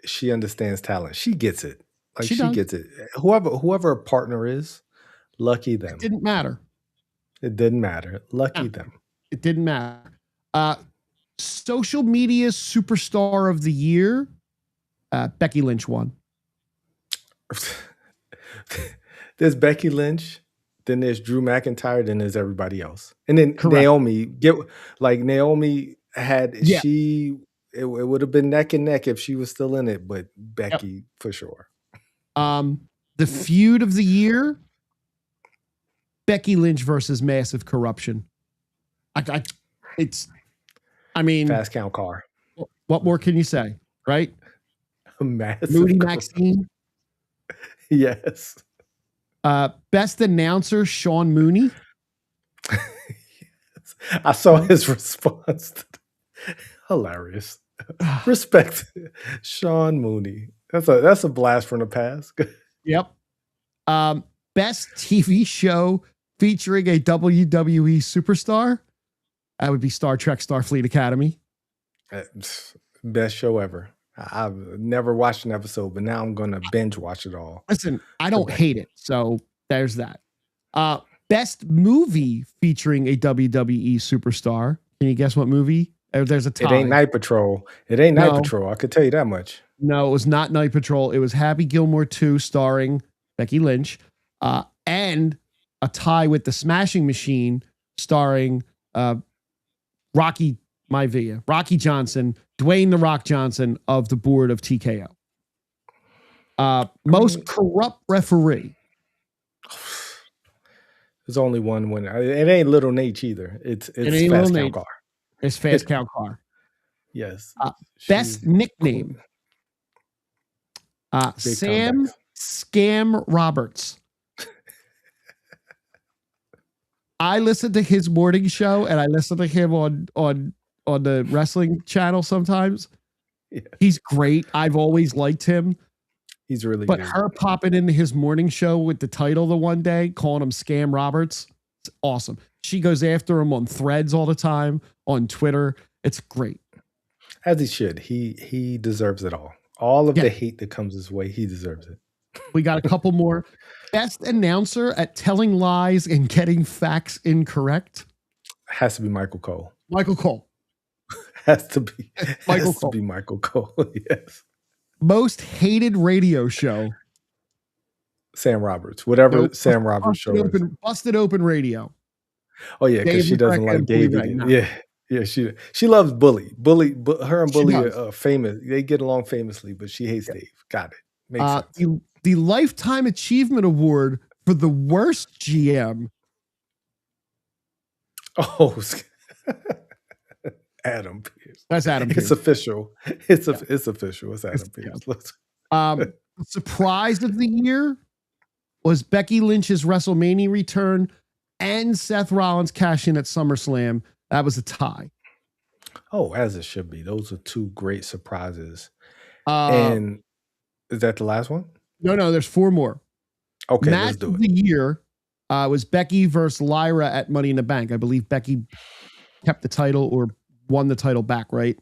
She understands talent. She gets it. Like she does. gets it. Whoever a partner is, lucky them. It didn't matter. It didn't matter. Lucky them. It didn't matter. Social media superstar of the year, Becky Lynch won. There's Becky Lynch, then there's Drew McIntyre, then there's everybody else. And then Naomi, Naomi had it would have been neck and neck if she was still in it, but Becky for sure. The feud of the year, Becky Lynch versus Massive Corruption. I mean, fast count car. What more can you say, right? Massive Moody Maxine. Yes. Best announcer, Sean Mooney. Yes. I saw his response. Hilarious. Respect, Sean Mooney. That's a blast from the past. Yep. Best TV show featuring a WWE superstar. That would be Star Trek Starfleet Academy. Best show ever. I've never watched an episode, but now I'm going to binge watch it all. Listen, I don't hate it. So there's that. Best movie featuring a WWE superstar. Can you guess what movie? There's a tie. It ain't Night Patrol. Night Patrol. I could tell you that much. No, it was not Night Patrol. It was Happy Gilmore 2 starring Becky Lynch, and a tie with The Smashing Machine starring Rocky Johnson, Dwayne The Rock Johnson of the board of TKO. Most corrupt referee. There's only one winner. It ain't Little Nate either. It's Fast Count Car. It's Fast Count Car. Yes. Best nickname. Sam Scam Roberts. I listen to his morning show and I listen to him on the wrestling channel sometimes. Yeah. He's great. I've always liked him. He's really good. But her popping into his morning show with the title the one day, calling him Scam Roberts, it's awesome. She goes after him on Threads all the time, on Twitter. It's great. As he should. He deserves it all. All of the hate that comes his way, he deserves it. We got a couple more. Best announcer at telling lies and getting facts incorrect. Has to be Michael Cole. Michael Cole. Has to be. Michael Cole. To be Michael Cole. Yes. Most hated radio show. Sam Roberts. Whatever Sam Roberts show is. Busted Open Radio. Oh yeah, because she doesn't like David. Yeah, she loves Bully. Her and Bully are famous. They get along famously, but she hates Dave. Got it. Makes sense. The Lifetime Achievement Award for the worst GM. Oh, Adam Pearce. That's Adam Pearce. It's official. It's official. It's Adam Pearce. Surprise of the year was Becky Lynch's WrestleMania return and Seth Rollins cash in at SummerSlam. That was a tie. Oh, as it should be. Those are two great surprises. And is that the last one? No, there's four more. Okay, Match let's do of it. the year was Becky versus Lyra at Money in the Bank. I believe Becky kept the title or won the title back, right?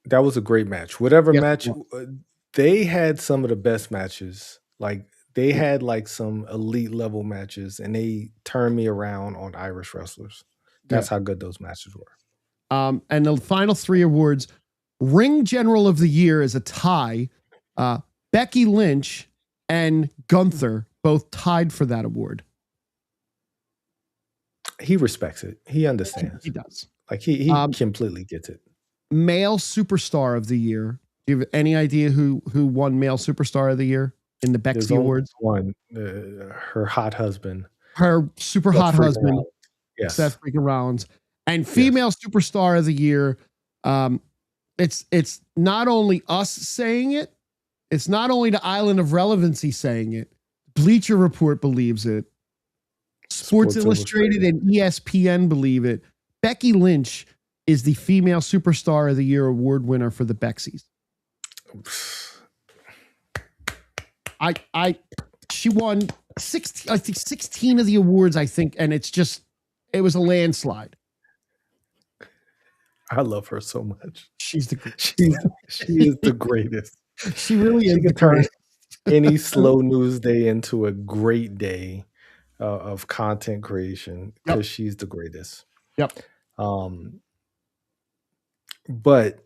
That was a great match. Whatever Yes, match, they had some of the best matches. Like they had like some elite level matches, and they turned me around on Irish wrestlers. That's how good those matches were. And the final 3 awards: Ring General of the Year is a tie. Becky Lynch and Gunther both tied for that award. He respects it. He understands. He does. Like he completely gets it. Male Superstar of the Year. Do you have any idea who won Male Superstar of the Year in the Becky Awards? One, her hot husband. Her super hot husband, Rollins. Yes. Seth freaking Rollins. And Female Superstar of the Year. It's not only us saying it. It's not only the Island of Relevancy saying it. Bleacher Report believes it. Sports Illustrated and ESPN believe it. Becky Lynch is the Female Superstar of the Year award winner for the Bexies. She won 16 of the awards, I think, and it was a landslide. I love her so much. She is the greatest. She really is. She can turn any slow news day into a great day of content creation because she's the greatest. Yep. But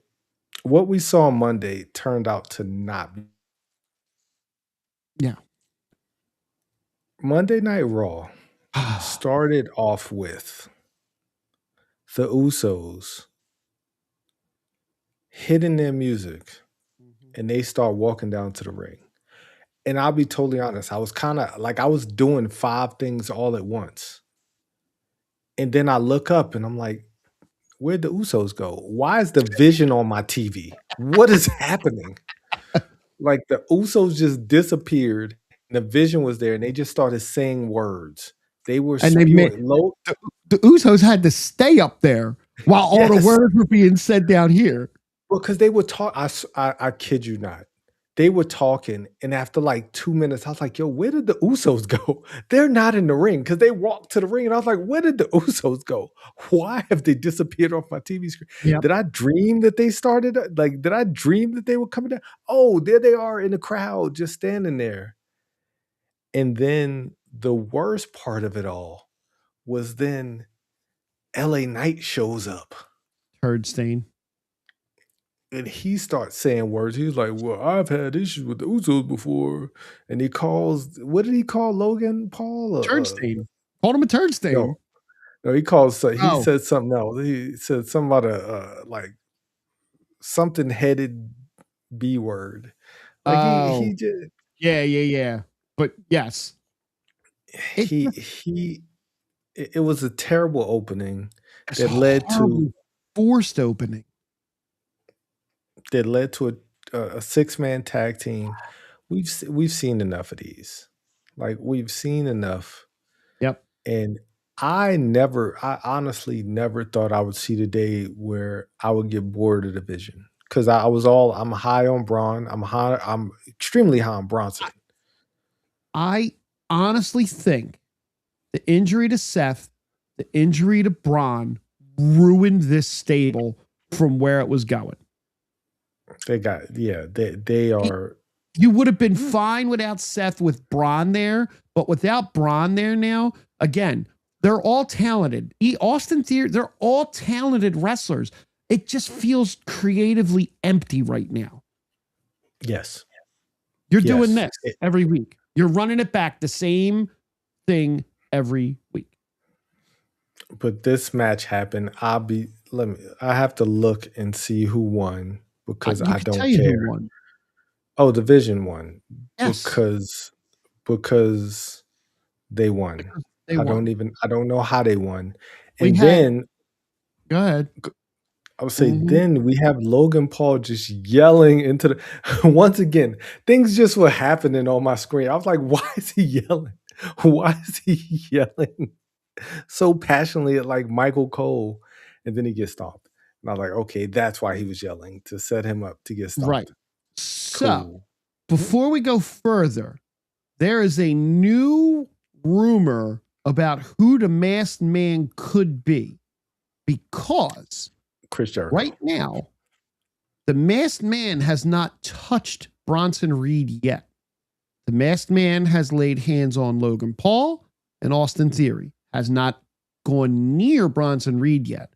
what we saw on Monday turned out to not be. Yeah. Monday Night Raw started off with the Usos hitting their music and they start walking down to the ring. And I'll be totally honest, I was kind of like I was doing 5 things all at once. And then I look up and I'm like, where'd the Usos go? Why is the Vision on my TV? What is happening? Like the Usos just disappeared and the Vision was there and they just started saying words. They were spewing low. The Usos had to stay up there while all the words were being said down here. Well, because they would talk. I kid you not. They were talking, and after like 2 minutes, I was like, yo, where did the Usos go? They're not in the ring because they walked to the ring. And I was like, where did the Usos go? Why have they disappeared off my TV screen? Yep. Did I dream that they started? Like, did I dream that they were coming down? Oh, there they are in the crowd, just standing there. And then the worst part of it all was then LA Knight shows up. Turd stain. And he starts saying words. He's like, well, I've had issues with the Usos before. And he calls, what did he call Logan Paul? Turd stain. Called him a turd stain. No, he calls, he said something else. He said something about like something headed B word. Like he just. Yeah. But yes. It was a terrible opening that led to. Forced opening. That led to a 6-man tag team. We've seen enough of these. Like we've seen enough. Yep. And I honestly never thought I would see the day where I would get bored of the Division. Because I'm high on Braun. I'm extremely high on Bronson. I honestly think the injury to Seth, the injury to Braun ruined this stable from where it was going. They are. You would have been fine without Seth with Braun there, but without Braun there now, again, they're all talented. Austin Theory, they're all talented wrestlers. It just feels creatively empty right now. Yes. You're doing this every week. You're running it back, the same thing every week. But this match happened. I have to look and see who won. Because I don't care. Oh, Division won. Yes. Because they won. I don't know how they won. And go ahead. I would say then we have Logan Paul just yelling into the once again, things just were happening on my screen. I was like, why is he yelling? Why is he yelling so passionately at like Michael Cole? And then he gets stomped. And I was like, okay, that's why he was yelling, to set him up to get stopped. Right. So, before we go further, there is a new rumor about who the masked man could be. Because Chris Jericho. Right now, the Masked Man has not touched Bronson Reed yet. The Masked Man has laid hands on Logan Paul, and Austin Theory has not gone near Bronson Reed yet.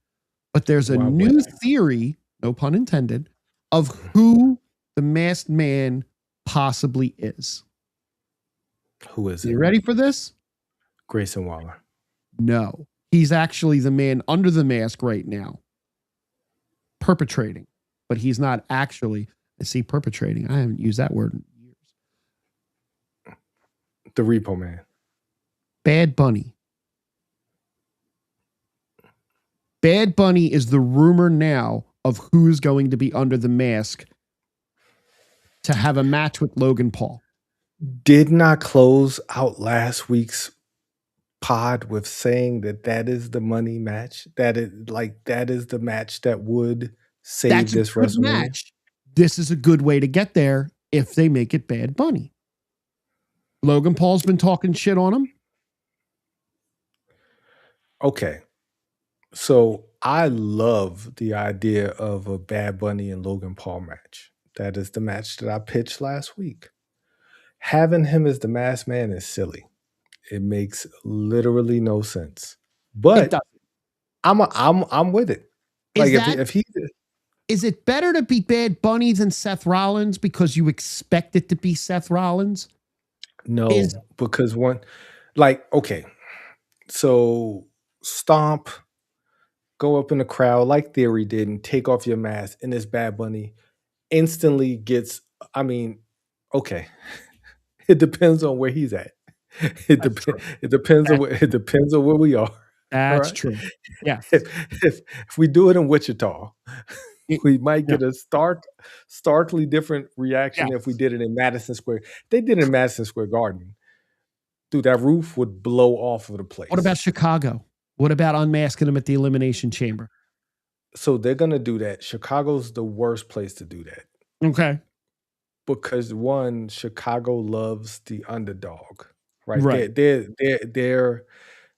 But there's a new theory, no pun intended, of who the Masked Man possibly is. Who is it? You ready for this? Grayson Waller. No. He's actually the man under the mask right now, perpetrating. But he's not actually, perpetrating. I haven't used that word in years. The Repo Man. Bad Bunny. Bad Bunny is the rumor now of who's going to be under the mask to have a match with Logan Paul. Did not close out last week's pod with saying that is the money match. That is the match that would save this WrestleMania match. This is a good way to get there if they make it Bad Bunny. Logan Paul's been talking shit on him. Okay. So I love the idea of a Bad Bunny and Logan Paul match. That is the match that I pitched last week. Having him as the Masked Man is silly. It makes literally no sense. But I'm with it. Like if he is it better to be Bad Bunny than Seth Rollins because you expect it to be Seth Rollins? No, because okay. So stomp, go up in the crowd like Theory did and take off your mask, and this Bad Bunny instantly gets, okay. It depends on where he's at. It depends on where we are. That's true. Yeah. If we do it in Wichita, we might get a starkly different reaction if we did it in Madison Square. They did it in Madison Square Garden. Dude, that roof would blow off of the place. What about Chicago? What about unmasking him at the Elimination Chamber? So they're going to do that. Chicago's the worst place to do that. Okay. Because one, Chicago loves the underdog, right? Right. They're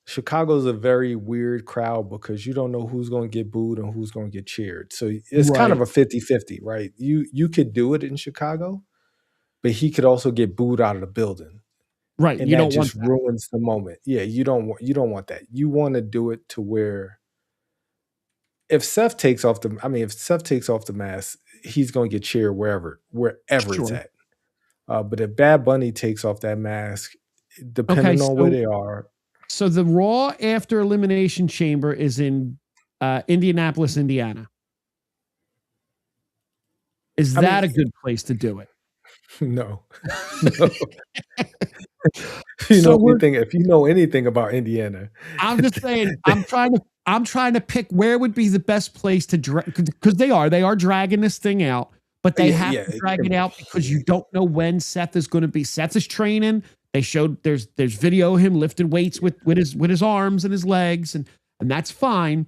Chicago's a very weird crowd because you don't know who's going to get booed and who's going to get cheered. So it's kind of a 50-50, right? You could do it in Chicago, but he could also get booed out of the building. Right. And you that don't just want that. ruins the moment. Yeah, you don't want that. You want to do it to where if Seth takes off the mask, he's going to get cheered wherever it's at. But if Bad Bunny takes off that mask, depending on where they are. So the Raw after Elimination Chamber is in Indianapolis, Indiana. Is that a good place to do it? No. If you know anything about Indiana. I'm just saying, I'm trying to pick where would be the best place to drag, because they are dragging this thing out, but they have to drag it out because you don't know when Seth is going to be. Seth is training. They showed there's video of him lifting weights with his arms and his legs, and that's fine,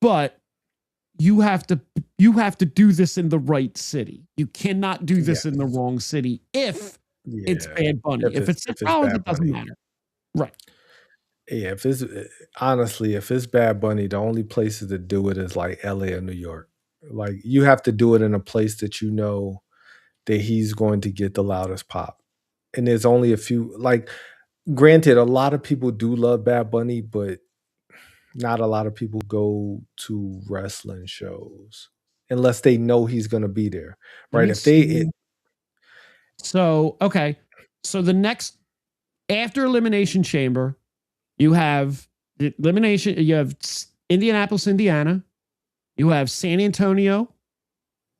but you have to do this in the right city. You cannot do this in the wrong city if it's Bad Bunny. If it's Rollins, it doesn't matter. Right. Yeah, if it's Bad Bunny, the only places to do it is like LA or New York. Like you have to do it in a place that you know that he's going to get the loudest pop. And there's only a few, like, granted, a lot of people do love Bad Bunny, but not a lot of people go to wrestling shows unless they know he's going to be there, right? So the next after Elimination Chamber, you have Indianapolis, Indiana, you have San Antonio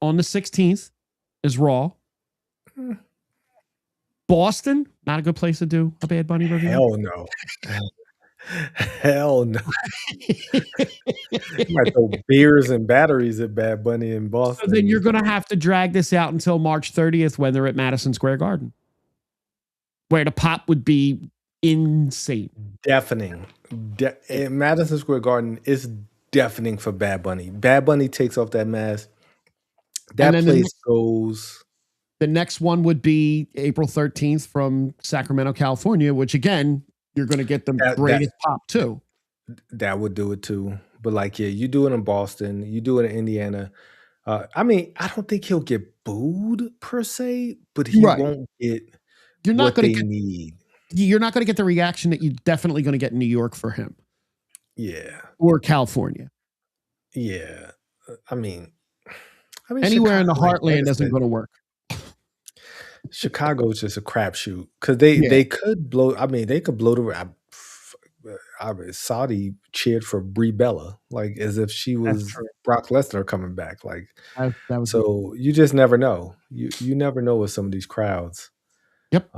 on the 16th is Raw. Boston, not a good place to do a Bad Bunny review. Hell no. Hell no. You might throw beers and batteries at Bad Bunny in Boston. So then you're going to have to drag this out until March 30th when they're at Madison Square Garden, where the pop would be insane. Deafening. Madison Square Garden is deafening for Bad Bunny. Bad Bunny takes off that mask. That place goes... The next one would be April 13th from Sacramento, California, which again, you're going to get the greatest pop too. That would do it too. But like, yeah, you do it in Boston, you do it in Indiana. I mean, I don't think he'll get booed per se, but he Right. won't get You're not what going they to get. need. You're not going to get the reaction that you're definitely going to get in New York for him Yeah, or California. yeah. I mean, Anywhere in the Chicago, like I heartland isn't said, going to work. Chicago's just a crapshoot because Yeah. they could blow. I mean, they could blow the. Saudi cheered for Brie Bella, like as if she That's was true. Brock Lesnar coming back. Like, That was good. so you just never know. You never know with some of these crowds. Yep.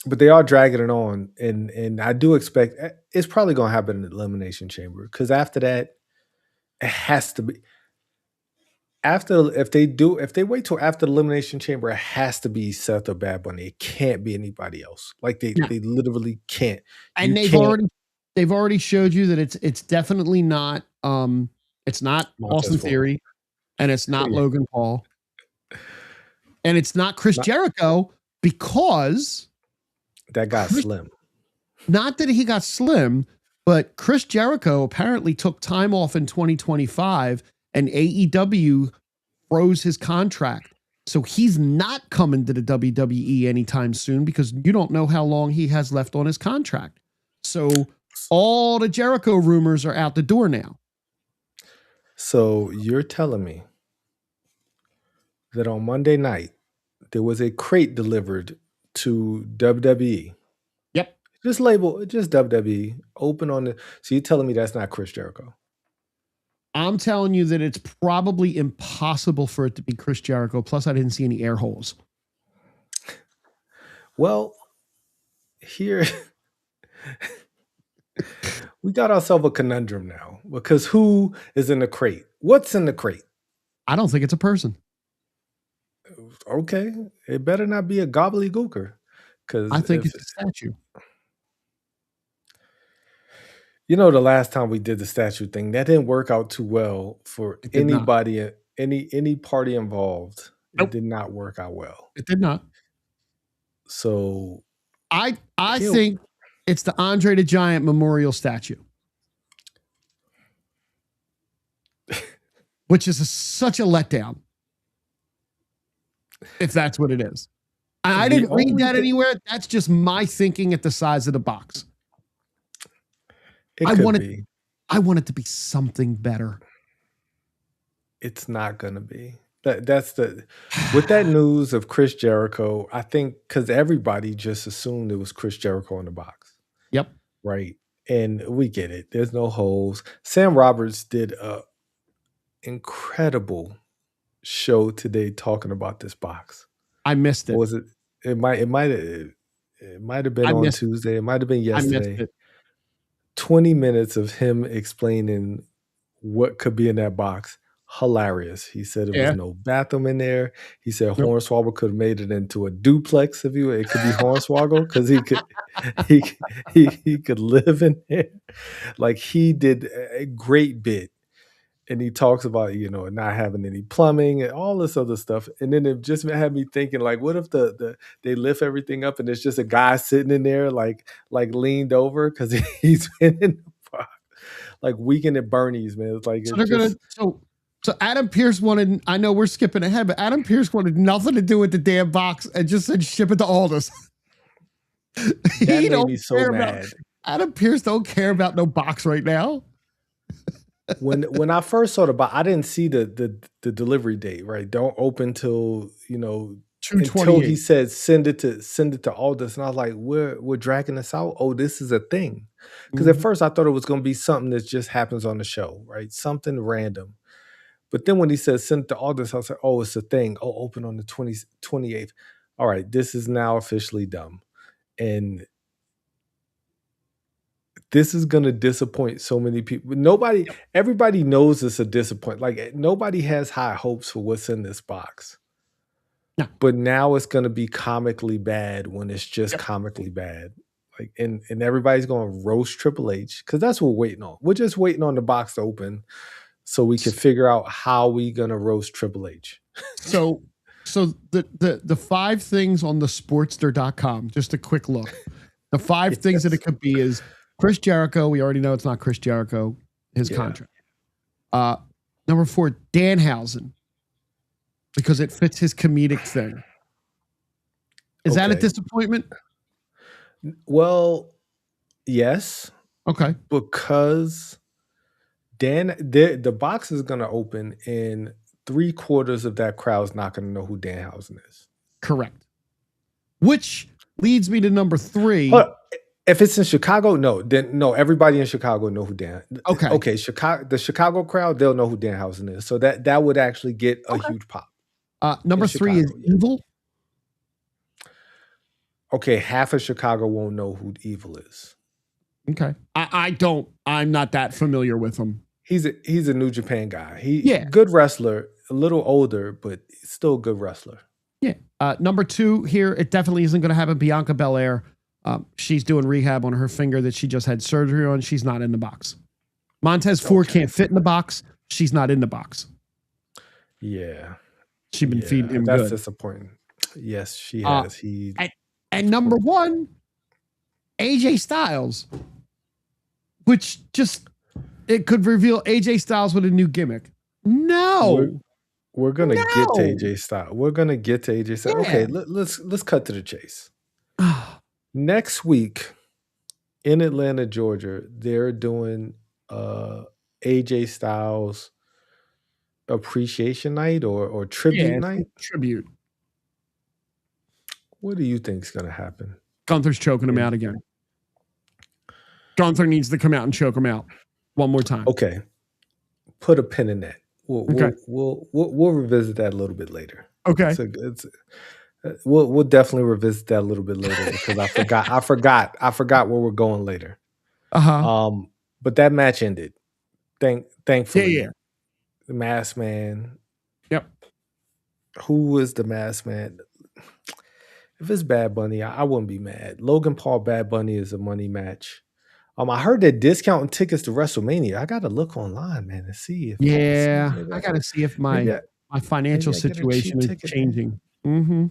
But they are dragging it on, and I do expect it's probably going to happen in the Elimination Chamber because after that, it has to be. After if they wait till after the Elimination Chamber, it has to be Seth or Bad Bunny. It can't be anybody else. Like Yeah. they literally can't. And You they've already showed you that it's definitely not it's not Austin Montez Ford. Theory, and it's not Yeah. Logan Paul, and it's not Chris Jericho, because that got slim. Not that he got slim, but Chris Jericho apparently took time off in 2025, and AEW froze his contract. So he's not coming to the WWE anytime soon because you don't know how long he has left on his contract. So all the Jericho rumors are out the door now. So you're telling me that on Monday night there was a crate delivered to WWE. Yep. Just label it just WWE. Open on the. So you're telling me that's not Chris Jericho? I'm telling you that it's probably impossible for it to be Chris Jericho. Plus, I didn't see any air holes. Well, here we got ourselves a conundrum now because who is in the crate? What's in the crate? I don't think it's a person. Okay, it better not be a gobbledygooker, because I think it's a statue. You know, the last time we did the statue thing, that didn't work out too well for anybody, any party involved. Nope. It did not work out well. It did not. So I think it's the Andre the Giant memorial statue, which is such a letdown. If that's what it is. I didn't read that anywhere. That's just my thinking at the size of the box. I want it to be something better. It's not going to be. That's with that news of Chris Jericho, I think because everybody just assumed it was Chris Jericho in the box. Yep. Right. And we get it. There's no holes. Sam Roberts did a incredible show today talking about this box. I missed it. Or was it? It might have been on Tuesday. It might have been yesterday. I missed it. 20 minutes of him explaining what could be in that box. Hilarious. He said there was no bathroom in there. He said Hornswoggle could have made it into a duplex if it could be Hornswoggle because he could live in there. Like, he did a great bit. And he talks about, not having any plumbing and all this other stuff. And then it just had me thinking, like, what if they lift everything up and there's just a guy sitting in there, like leaned over because he's been in the box, like Weekend at Bernie's, man. It's like so Adam Pearce wanted. I know we're skipping ahead, but Adam Pearce wanted nothing to do with the damn box and just said ship it to Aldous. That made me so mad. Adam Pearce don't care about no box right now. When I first saw the box, I didn't see the delivery date, right? Don't open till until he said send it to Aldous, and I was like, we're dragging this out. Oh, this is a thing. Because at first I thought it was going to be something that just happens on the show, right? Something random. But then when he said send it to Aldous, I was like, oh, it's a thing. Oh, open on the 28th. All right, this is now officially dumb, and this is going to disappoint so many people. Everybody knows it's a disappointment. Like, nobody has high hopes for what's in this box. No. But now it's going to be comically bad when it's just comically bad. Like, and everybody's going to roast Triple H because that's what we're waiting on. We're just waiting on the box to open so we can figure out how we going to roast Triple H. So the 5 things on the Sportster.com, just a quick look. The 5 things that it could be is Chris Jericho. We already know it's not Chris Jericho. his contract. Number 4, Danhausen, because it fits his comedic thing. Is that a disappointment? Well, yes. Okay. Because the box is going to open and 3/4 of that crowd's not going to know who Danhausen is. Correct. Which leads me to number 3. If it's in Chicago, no. Then no, everybody in Chicago know who Dan. Okay. Okay, the Chicago crowd, they'll know who Danhausen is. So that would actually get a huge pop. Number 3 is Evil. Okay, half of Chicago won't know who Evil is. Okay. I'm not that familiar with him. He's a New Japan guy. Good wrestler, a little older, but still a good wrestler. Yeah. Number 2 here, it definitely isn't going to happen. Bianca Belair. She's doing rehab on her finger that she just had surgery on. She's not in the box. Montez Ford can't fit in the box. She's not in the box. Yeah. She's been feeding him That's good. disappointing. Yes, she has. And number 1, AJ Styles, which it could reveal AJ Styles with a new gimmick. No. We're gonna get to AJ Styles. We're gonna get to AJ Styles. Yeah. Okay, let's cut to the chase. Next week in Atlanta, Georgia, they're doing AJ Styles appreciation night or tribute night. Tribute. What do you think is gonna happen? Gunther's choking him out again. Gunther needs to come out and choke him out one more time. Okay. Put a pin in that. We'll revisit that a little bit later. Okay. We'll definitely revisit that a little bit later because I forgot where we're going later. But that match ended. Thankfully. Yeah. The Masked Man. Yep. Who was the Masked Man? If it's Bad Bunny, I wouldn't be mad. Logan Paul, Bad Bunny is a money match. I heard they're discounting tickets to WrestleMania. I got to look online, man, and see if. I got to see if my financial situation is changing. Mm-hmm.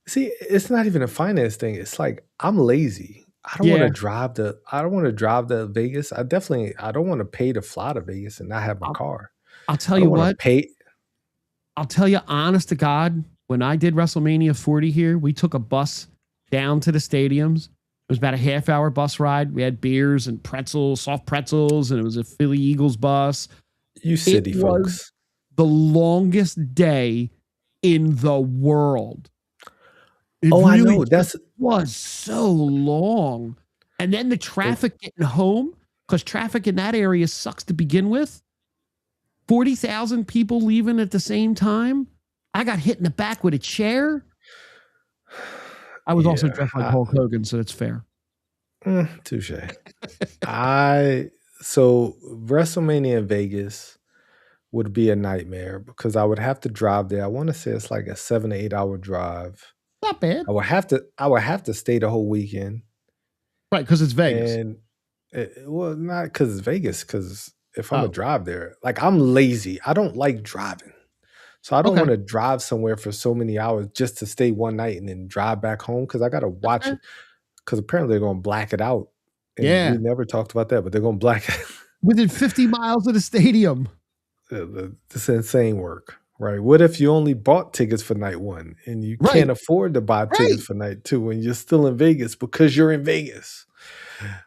See, it's not even a finance thing. It's like I'm lazy. I don't want to drive to Vegas. I don't want to pay to fly to Vegas and not have my car. I'll tell you what. I'll tell you, honest to God, when I did WrestleMania 40 here, we took a bus down to the stadiums. It was about a half-hour bus ride. We had beers and pretzels, soft pretzels, and it was a Philly Eagles bus. You city folks. Was the longest day in the world. I know. Was so long. And then the traffic getting home, because traffic in that area sucks to begin with. 40,000 people leaving at the same time. I got hit in the back with a chair. I was also dressed like Hulk Hogan, so it's fair. Touche. So WrestleMania in Vegas would be a nightmare because I would have to drive there. I want to say it's like a 7 to 8 hour drive. Not bad. I would have to stay the whole weekend. Right, because it's Vegas. And not because it's Vegas, because if I'm gonna drive there, like I'm lazy. I don't like driving. So I don't want to drive somewhere for so many hours just to stay one night and then drive back home because I got to watch it. Because apparently they're going to black it out. And we never talked about that, but they're going to black it within 50 miles of the stadium. This insane work, right? What if you only bought tickets for night 1 and you can't afford to buy tickets for night 2 and you're still in Vegas because you're in Vegas?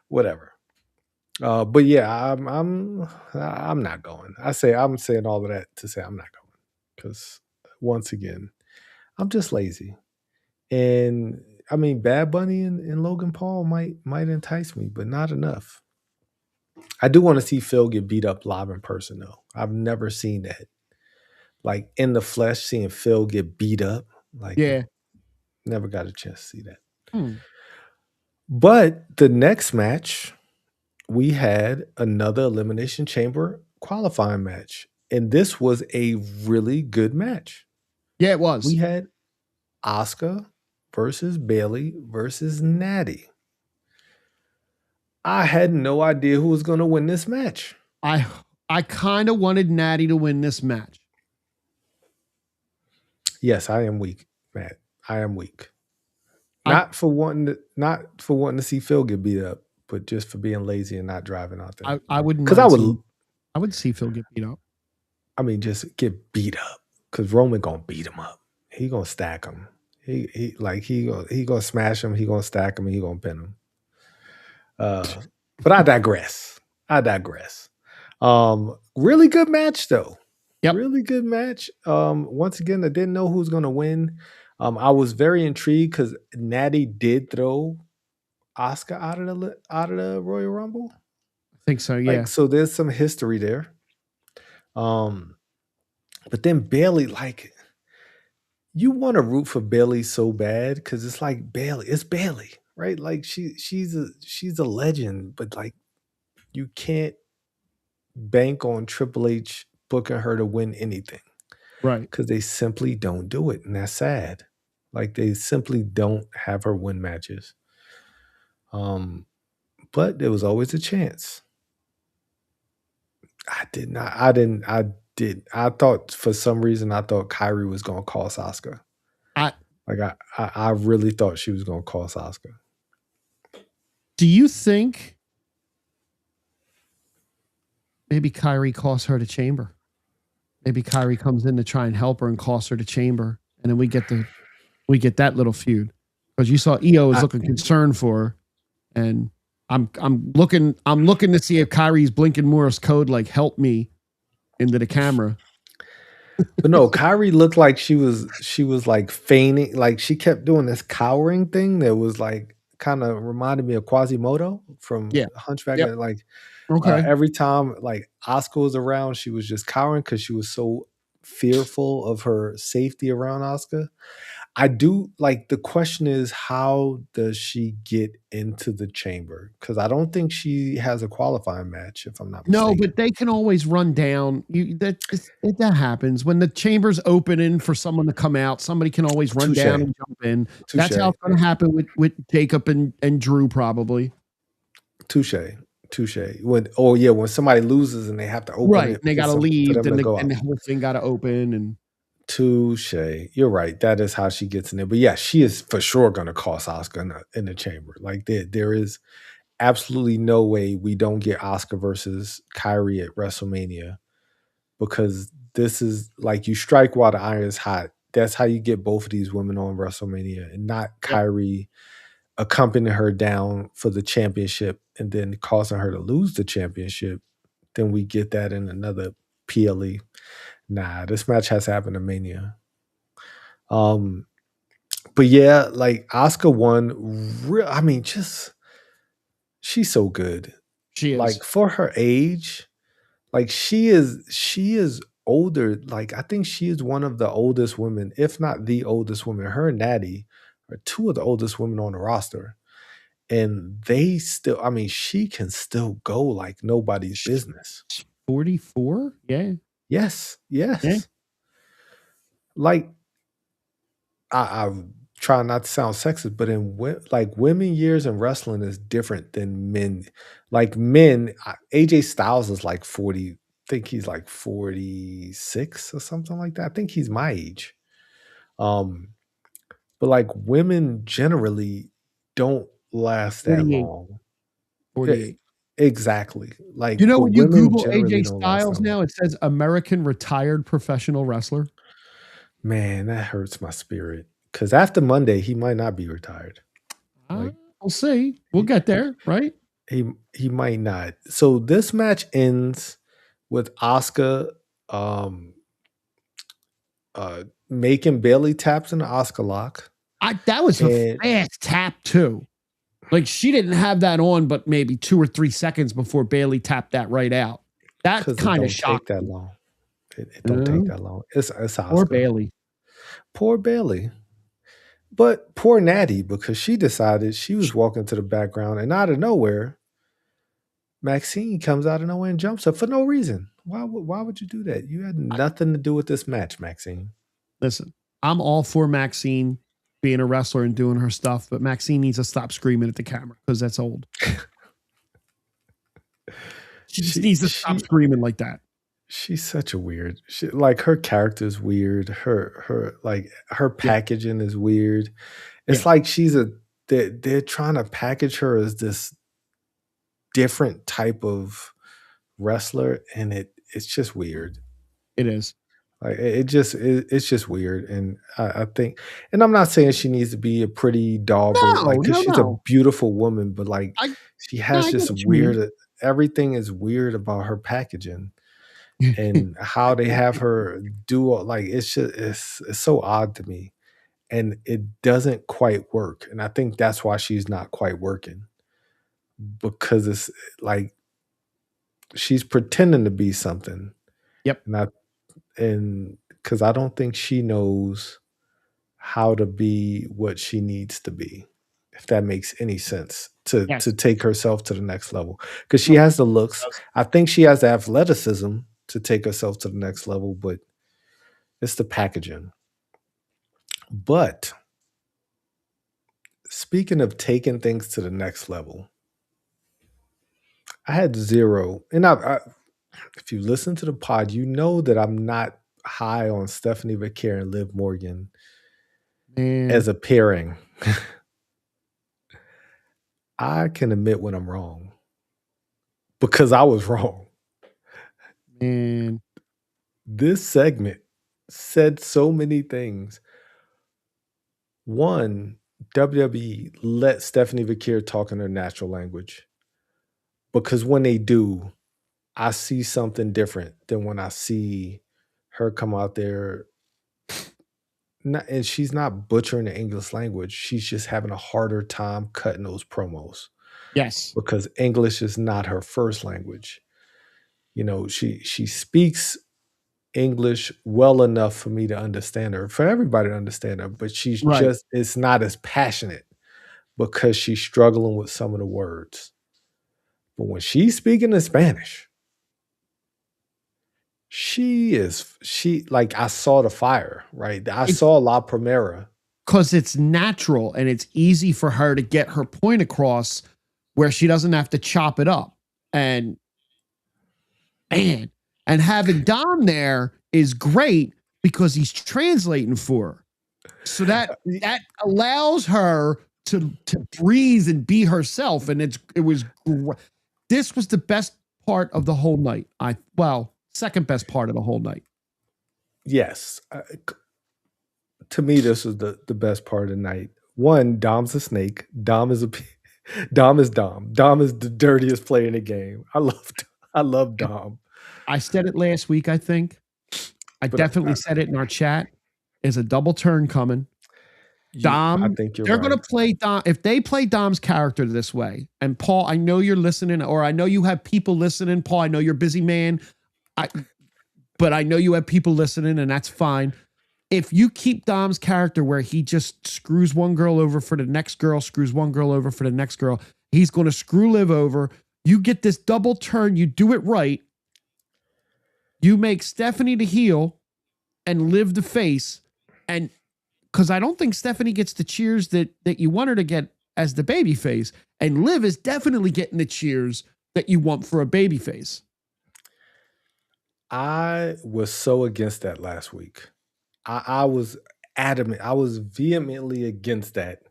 Whatever. But yeah, I'm not going. I'm saying all of that to say I'm not going. Because once again, I'm just lazy. And I mean, Bad Bunny and Logan Paul might entice me, but not enough. I do want to see Phil get beat up live in person, though. I've never seen that. Like in the flesh, seeing Phil get beat up. Like, never got a chance to see that. But the next match, we had another Elimination Chamber qualifying match. And this was a really good match. Yeah, it was. We had Asuka versus Bayley versus Natty. I had no idea who was going to win this match. I kind of wanted Natty to win this match. Yes, I am weak, Matt. I am weak. Not for wanting to see Phil get beat up, but just for being lazy and not driving out there. I wouldn't Because mind I would see Phil get beat up. I mean, just get beat up. Because Roman gonna beat him up. He gonna stack him. He gonna smash him. He gonna stack him. And he gonna pin him. But I digress. Really good match though. Yep. Really good match. Once again, I didn't know who was gonna win. I was very intrigued because Natty did throw Asuka out of the Royal Rumble. I think so, yeah. Like, so there's some history there. But then Bayley, like, you want to root for Bayley so bad because it's like it's Bayley, right? Like she's a legend, but like you can't bank on Triple H booking her to win anything. Right. Because they simply don't do it. And that's sad. Like they simply don't have her win matches. But there was always a chance. I thought for some reason Kyrie was gonna cost Asuka. I really thought she was gonna cost Asuka. Do you think maybe Kyrie costs her the chamber? Maybe Kyrie comes in to try and help her and costs her the chamber, and then we get that little feud. Because you saw Io is looking concerned for her, and I'm looking to see if Kyrie's blinking Morse code like "help me" into the camera. But no, Kyrie looked like she was like feigning, like she kept doing this cowering thing that was like kind of reminded me of Quasimodo from Hunchback. Yep. Like Okay. every time like Asuka was around, she was just cowering because she was so fearful of her safety around Asuka. I do like the question is how does she get into the chamber? Because I don't think she has a qualifying match, if I'm not mistaken. No, but they can always run down. That happens when the chamber's opening for someone to come out. Somebody can always run down and jump in. That's how it's going to happen with Jacob and Drew probably. Touche. When somebody loses and they have to open it, and they got to leave, and the whole thing got to open and. Touche. You're right. That is how she gets in there. But yeah, she is for sure going to cost Asuka in the chamber. Like there is absolutely no way we don't get Asuka versus Kyrie at WrestleMania, because this is like you strike while the iron is hot. That's how you get both of these women on WrestleMania, and not Kyrie accompanying her down for the championship and then causing her to lose the championship. Then we get that in another PLE. Nah, this match has happened in Mania. But yeah, like Asuka won. I mean, she's so good. She is, like, for her age. Like she is older. Like I think she is one of the oldest women, if not the oldest woman. Her and Natty are two of the oldest women on the roster, and they still. I mean, she can still go like nobody's business. 44? Yeah. Yes. Yeah. Like, I try not to sound sexist, but in women years in wrestling is different than men. Like men, AJ Styles is like 40. I think he's like 46 or something like that. I think he's my age. But like women generally don't last that long. 48. Exactly. Like, you know, when you Google AJ Styles now, it says American retired professional wrestler. Man, that hurts my spirit. Because after Monday, he might not be retired. We'll see. We'll get there, right? He might not. So this match ends with Asuka making Bayley taps in the Asuka lock. That was a fast tap too. Like she didn't have that on, but maybe 2 or 3 seconds before Bayley tapped that right out. That kind of shocked. Take that long. It don't take that long. It's Asuka. Poor Bayley. But poor Natty, because she decided she was walking to the background, and out of nowhere, Maxine comes out of nowhere and jumps her for no reason. Why would you do that? You had nothing to do with this match, Maxine. Listen, I'm all for Maxine being a wrestler and doing her stuff, but Maxine needs to stop screaming at the camera because that's old. She just needs to stop screaming like that. She's such a weird. Like her character is weird. Her packaging is weird. It's like they're trying to package her as this different type of wrestler, and it's just weird. It is. Like it's just weird, and I think, and I'm not saying she needs to be a pretty doll, but like, because she's a beautiful woman, but like she has this weird. Everything is weird about her packaging, and how they have her do like it's just it's so odd to me, and it doesn't quite work, and I think that's why she's not quite working, because it's like she's pretending to be something. Yep. And because I don't think she knows how to be what she needs to be, if that makes any sense, to take herself to the next level. Because she has the looks. I think she has the athleticism to take herself to the next level, but it's the packaging. But speaking of taking things to the next level, I had zero, and if you listen to the pod, you know that I'm not high on Stephanie Vaquer and Liv Morgan as a pairing. I can admit when I'm wrong, because I was wrong. Man, this segment said so many things. One, WWE let Stephanie Vaquer talk in her natural language, because when they do, I see something different than when I see her come out there. And she's not butchering the English language. She's just having a harder time cutting those promos. Yes. Because English is not her first language. You know, she speaks English well enough for me to understand her, for everybody to understand her, but she's just, it's not as passionate because she's struggling with some of the words. But when she's speaking in Spanish, like, I saw the fire, right? I saw La Primera. Because it's natural and it's easy for her to get her point across where she doesn't have to chop it up. And having Dom there is great because he's translating for her. So that allows her to breathe and be herself. And this was the best part of the whole night. Second best part of the whole night. Yes. To me, this was the best part of the night. One, Dom's a snake. Dom is Dom. Dom is the dirtiest player in the game. I love Dom. I said it last week, I think. I definitely said it in our chat. There's a double turn coming. Dom, I think they're going to play Dom. If they play Dom's character this way, and Paul, I know you're listening, or I know you have people listening. Paul, I know you're a busy man. But I know you have people listening, and that's fine. If you keep Dom's character where he just screws one girl over for the next girl, screws one girl over for the next girl, he's going to screw Liv over. You get this double turn. You do it right. You make Stephanie the heel and Liv the face. And because I don't think Stephanie gets the cheers that you want her to get as the baby face. And Liv is definitely getting the cheers that you want for a baby face. I was so against that last week. I was adamant. I was vehemently against that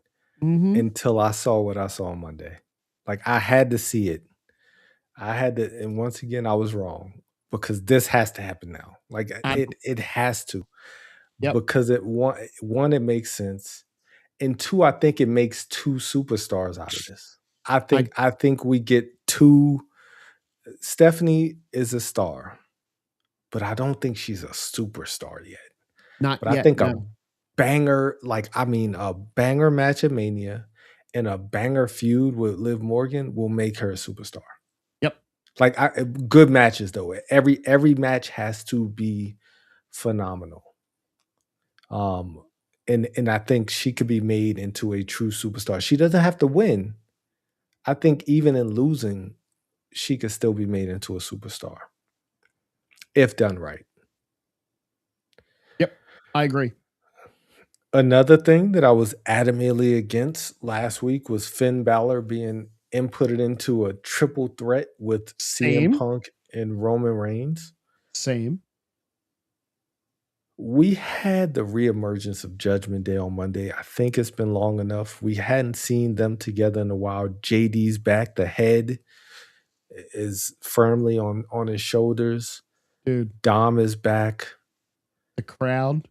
until I saw what I saw on Monday. Like, I had to see it. And once again, I was wrong, because this has to happen now. Like, it has to. Yep. Because one, it makes sense. And two, I think it makes two superstars out of this. I think we get two. Stephanie is a star, but I don't think she's a superstar yet. Not but yet. I think a banger, a banger match at Mania and a banger feud with Liv Morgan will make her a superstar. Yep. Like, good matches though. Every match has to be phenomenal. And I think she could be made into a true superstar. She doesn't have to win. I think even in losing, she could still be made into a superstar if done right. Yep, I agree. Another thing that I was adamantly against last week was Finn Balor being inputted into a triple threat with CM Punk and Roman Reigns. Same. We had the reemergence of Judgment Day on Monday. I think it's been long enough. We hadn't seen them together in a while. JD's back. The head is firmly on his shoulders. Dude, Dom is back. the crowd.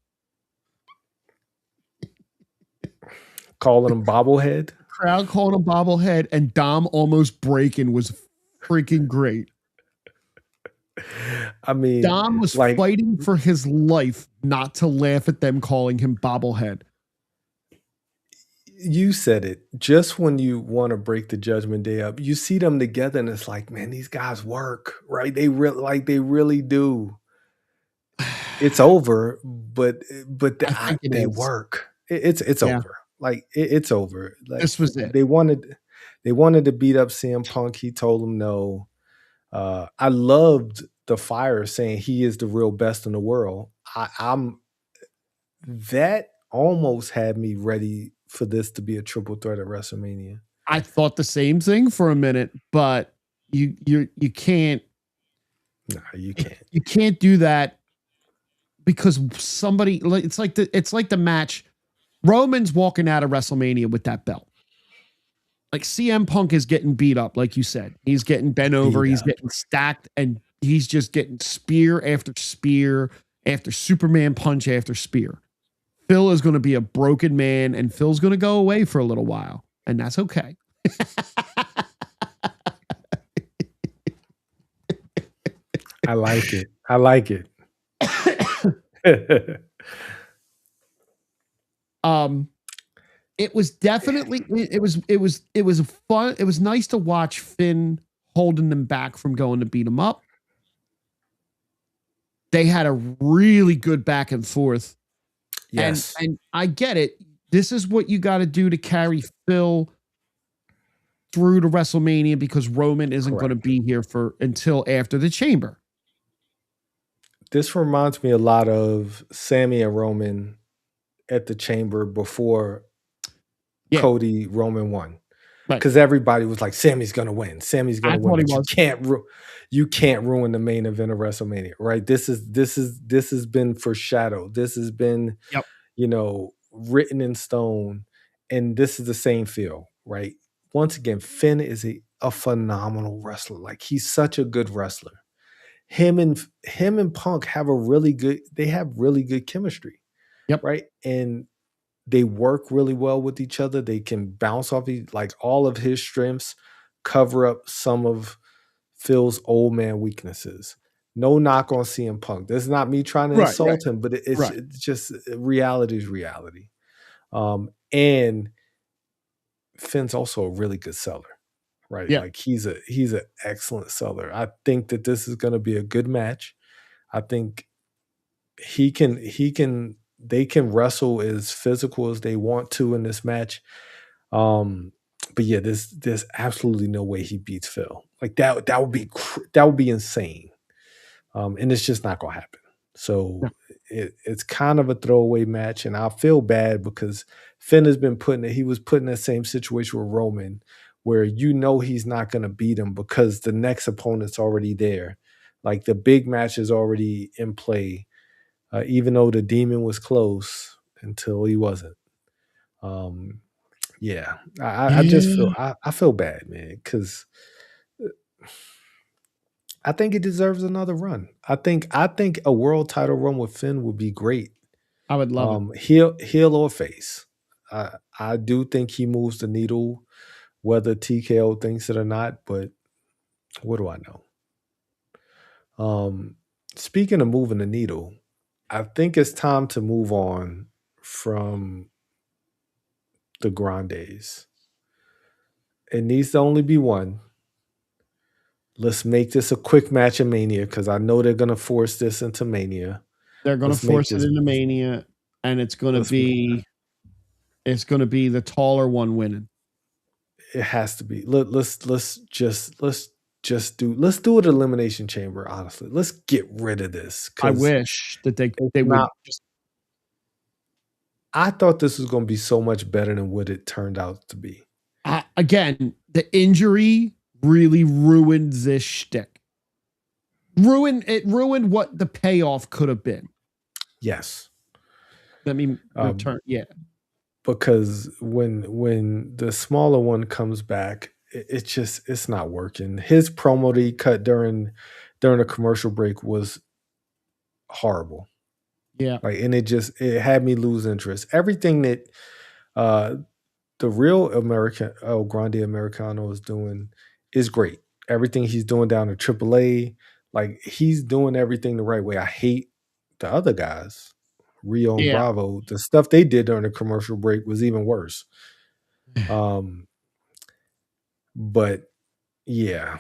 Calling him bobblehead. Crowd called him bobblehead, and Dom almost breaking was freaking great. I mean, Dom was like, fighting for his life not to laugh at them calling him bobblehead. You said it. Just when you want to break the Judgment Day up, you see them together, and it's like, man, these guys work, right? They really do. It's over, but they work. It's over. Like it's over. Like, this was it. They wanted to beat up CM Punk. He told them no. I loved the Fire saying he is the real best in the world. That almost had me ready for this to be a triple threat at WrestleMania. I thought the same thing for a minute, but you can't. No, you can't. You can't do that because somebody. It's like the match. Roman's walking out of WrestleMania with that belt. Like CM Punk is getting beat up, like you said. He's getting bent over. He's getting stacked, and he's just getting spear after spear after Superman punch after spear. Phil is going to be a broken man, and Phil's going to go away for a little while, and that's okay. I like it. I like it. It was definitely it was fun. It was nice to watch Finn holding them back from going to beat him up. They had a really good back and forth. Yes. And I get it. This is what you got to do to carry Phil through to WrestleMania because Roman isn't going to be here until after the Chamber. This reminds me a lot of Sammy and Roman at the Chamber before Cody Roman won. Because everybody was like, Sammy's going to win. Sammy's going to win. You can't ruin the main event of WrestleMania, right? This has been foreshadowed. This has been, written in stone. And this is the same feel, right? Once again, Finn is a phenomenal wrestler. Like, he's such a good wrestler. Him and Punk have really good chemistry. Yep. Right. And they work really well with each other. They can bounce off all of his strengths, cover up some of Phil's old man weaknesses. No knock on CM Punk. This is not me trying to insult him, but it's just reality is reality. And Finn's also a really good seller, right? Yeah. Like he's an excellent seller. I think that this is going to be a good match. I think they can wrestle as physical as they want to in this match. But yeah, there's absolutely no way he beats Phil. Like that would be insane. And it's just not gonna happen. So it's kind of a throwaway match, and I feel bad because Finn has been he was put in the same situation with Roman, where he's not gonna beat him because the next opponent's already there. Like the big match is already in play. Even though the demon was close until he wasn't. I just feel bad, man, because I think he deserves another run. I think a world title run with Finn would be great. I would love it. Heel or face. I do think he moves the needle, whether TKO thinks it or not, but what do I know? Speaking of moving the needle, I think it's time to move on from the Grandest. It needs to only be one. Let's make this a quick match of Mania because I know they're going to force this into Mania. They're going to force it into Mania, and it's going to be the taller one winning. It has to be. Let's do it Elimination Chamber. Honestly, let's get rid of this. I wish that they would. I thought this was going to be so much better than what it turned out to be. Again, the injury really ruined this shtick. Ruined what the payoff could have been. Yes. Let me return. Yeah. Because when the smaller one comes back, it's not working. His promo that he cut during a commercial break was horrible. Yeah. Like, and it had me lose interest. Everything that uh the real American El Grande Americano is doing is great. Everything he's doing down at AAA, like he's doing everything the right way. I hate the other guys, Rio and Yeah. Bravo. The stuff they did during the commercial break was even worse. But yeah,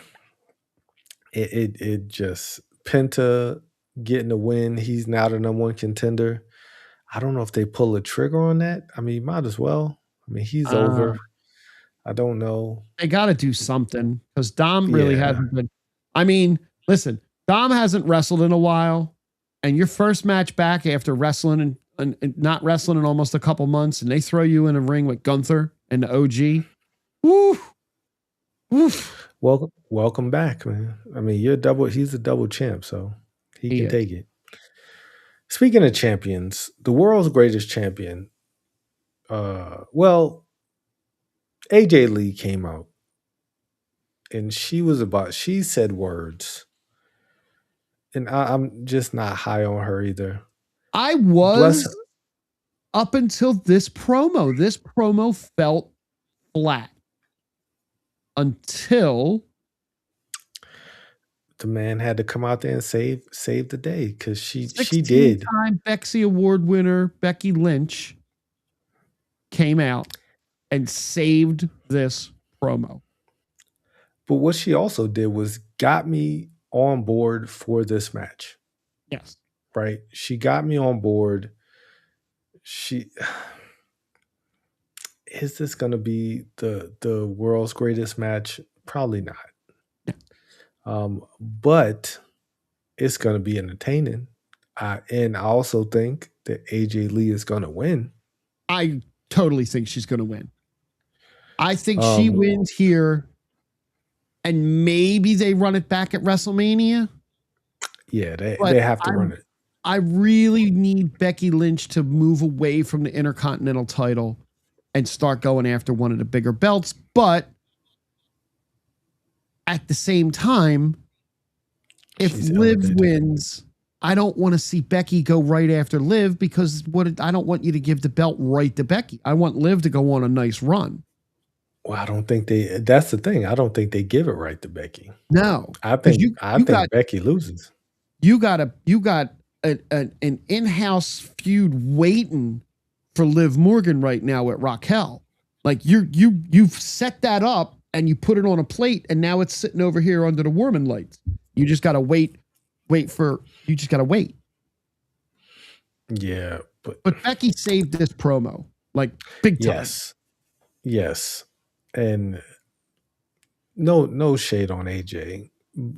it just Penta getting the win. He's now the number one contender. I don't know if they pull a trigger on that. I mean, might as well. I mean, he's over. I don't know. They got to do something because Dom really Yeah. hasn't been. I mean, listen, Dom hasn't wrestled in a while, and your first match back after wrestling and not wrestling in almost a couple months, and they throw you in a ring with Gunther and the OG. Woo! Woof. Welcome back, man. I mean, he's a double champ, so he can take it. Speaking of champions, the world's greatest champion, AJ Lee came out and she said words. And I'm just not high on her either. I was up until this promo. This promo felt flat until the man had to come out there and save the day because she did. 16-time Bexy Award winner Becky Lynch came out and saved this promo. But what she also did was got me on board for this match. Yes. Right? She got me on board. Is this going to be the world's greatest match? Probably not. Yeah. But it's going to be entertaining. And I also think that AJ Lee is going to win. I totally think she's going to win. I think she wins here, and maybe they run it back at WrestleMania. Yeah, they have to run it. I really need Becky Lynch to move away from the Intercontinental title and start going after one of the bigger belts. But at the same time, if Liv wins, I don't want to see Becky go right after Liv because I don't want you to give the belt right to Becky. I want Liv to go on a nice run. Well, I don't think that's the thing. I don't think they give it right to Becky. No. I think Becky loses. You got an in-house feud waiting for Liv Morgan right now at Raquel. Like you've set that up and you put it on a plate and now it's sitting over here under the warming lights. You just got to wait. You just got to wait. Yeah. But Becky saved this promo like big time. Yes. And no shade on AJ.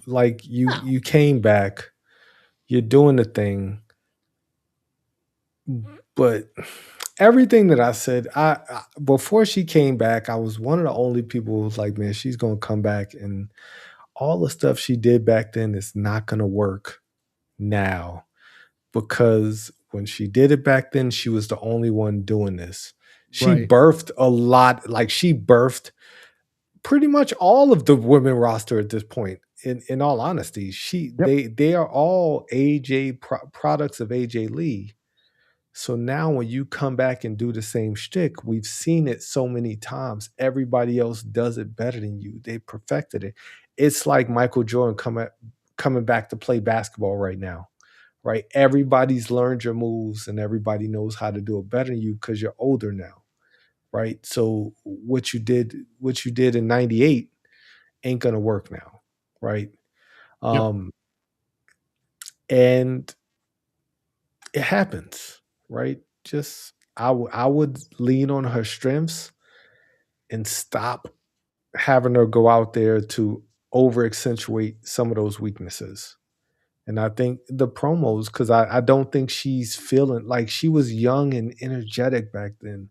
Like you came back, you're doing the thing. But everything that I said, I before she came back, I was one of the only people who was like, man, she's gonna come back, and all the stuff she did back then is not gonna work now. Because when she did it back then, she was the only one doing this. She birthed a lot, like she birthed pretty much all of the women roster at this point. In all honesty, they are all AJ products of AJ Lee. So now when you come back and do the same shtick, we've seen it so many times. Everybody else does it better than you. They perfected it. It's like Michael Jordan coming back to play basketball right now. Right? Everybody's learned your moves and everybody knows how to do it better than you because you're older now. Right? So what you did in 98 ain't gonna work now. Right? And it happens, right? Just I would lean on her strengths and stop having her go out there to over accentuate some of those weaknesses. And I think the promos, because I don't think she's feeling like she was young and energetic back then.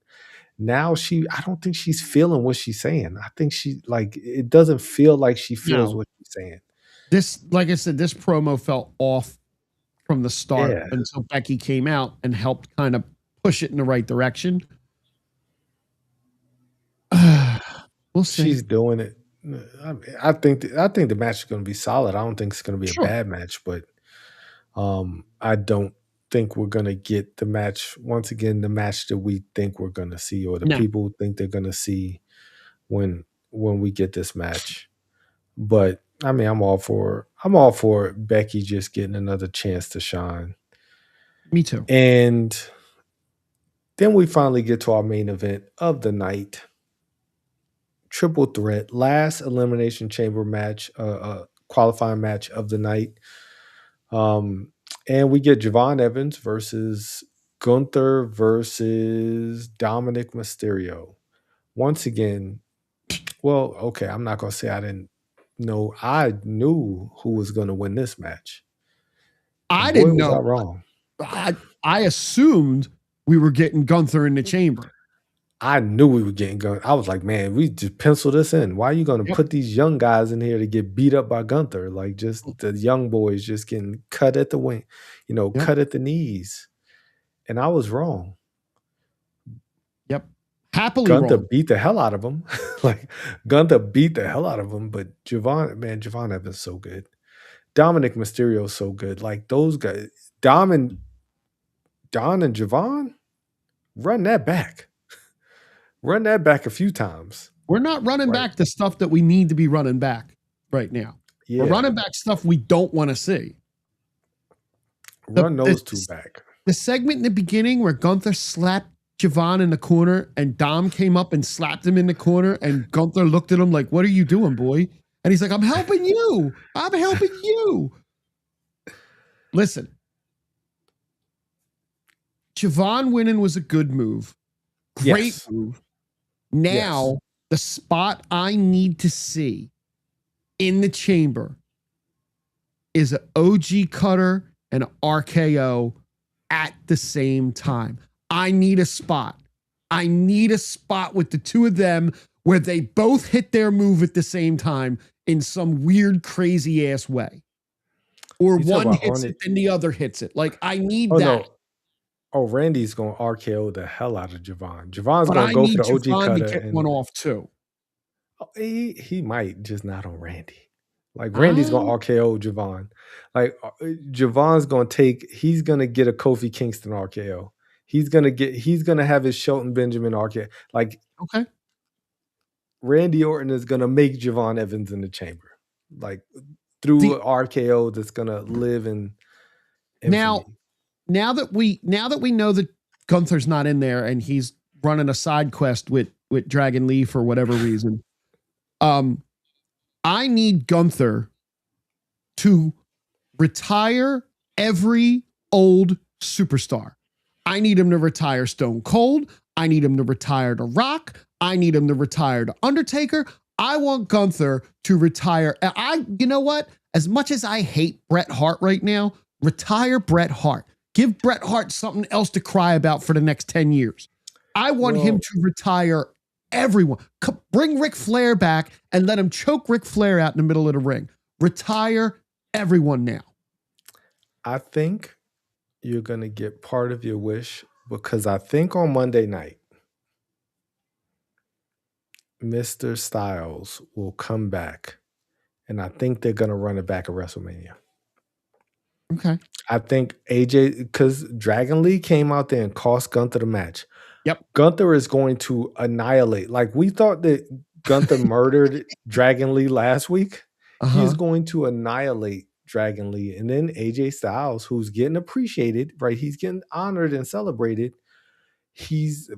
Now I don't think she's feeling what she's saying. I think it doesn't feel like she feels what she's saying. This, like I said, this promo felt off from the start until Becky came out and helped kind of push it in the right direction. We'll see. She's doing it. I think the match is going to be solid. I don't think it's going to be a Sure. bad match, but I don't think we're going to get the match once again. The match that we think we're going to see, or the No. people think they're going to see when we get this match. But I mean, I'm all for Becky just getting another chance to shine. Me too. And then we finally get to our main event of the night. Triple threat, last Elimination Chamber match, qualifying match of the night. And we get Javon Evans versus Gunther versus Dominic Mysterio. Once again, well, okay, I'm not going to say I didn't know. I knew who was going to win this match. I And didn't was know. I wrong. I assumed we were getting Gunther in the chamber. I knew we were getting Gunther. I was like, man, we just pencil this in. Why are you going to put these young guys in here to get beat up by Gunther? Like, just the young boys just getting cut at the wing, cut at the knees. And I was wrong. Yep. Happily Gunther wrong. beat the hell out of him. Like, Gunther beat the hell out of him. But Javon Evans is so good. Dominic Mysterio is so good. Like, those guys, Don and Javon, run that back. Run that back a few times. We're not running back the stuff that we need to be running back right now. Yeah. We're running back stuff we don't want to see. Run those two back. The segment in the beginning where Gunther slapped Javon in the corner and Dom came up and slapped him in the corner and Gunther looked at him like, what are you doing, boy? And he's like, I'm helping you. I'm helping you. Listen. Javon winning was a good move. Great move. Now, the spot I need to see in the chamber is an OG cutter and an RKO at the same time. I need a spot. I need a spot with the two of them where they both hit their move at the same time in some weird, crazy ass way. Or one hits it and the other hits it. Like, I need that. No. Oh, Randy's going to RKO the hell out of Javon. Javon's going to go for the OG Javon cutter. To get one off too. He might, just not on Randy. Like, Randy's going to RKO Javon. Like, Javon's going to he's going to get a Kofi Kingston RKO. He's going to have his Shelton Benjamin RKO. Like, okay. Randy Orton is going to make Javon Evans in the chamber. Like, through an RKO that's going to live in infamy. Now that we know that Gunther's not in there and he's running a side quest with Dragon Lee for whatever reason, I need Gunther to retire every old superstar. I need him to retire Stone Cold. I need him to retire The Rock. I need him to retire The Undertaker. I want Gunther to retire. You know what? As much as I hate Bret Hart right now, retire Bret Hart. Give Bret Hart something else to cry about for the next 10 years. I want him to retire everyone. Bring Ric Flair back and let him choke Ric Flair out in the middle of the ring. Retire everyone now. I think you're going to get part of your wish because I think on Monday night, Mr. Styles will come back, and I think they're going to run it back at WrestleMania. Okay. I think AJ, because Dragon Lee came out there and cost Gunther the match. Yep. Gunther is going to annihilate. Like, we thought that Gunther murdered Dragon Lee last week. He's going to annihilate Dragon Lee. And then AJ Styles, who's getting appreciated, right? He's getting honored and celebrated.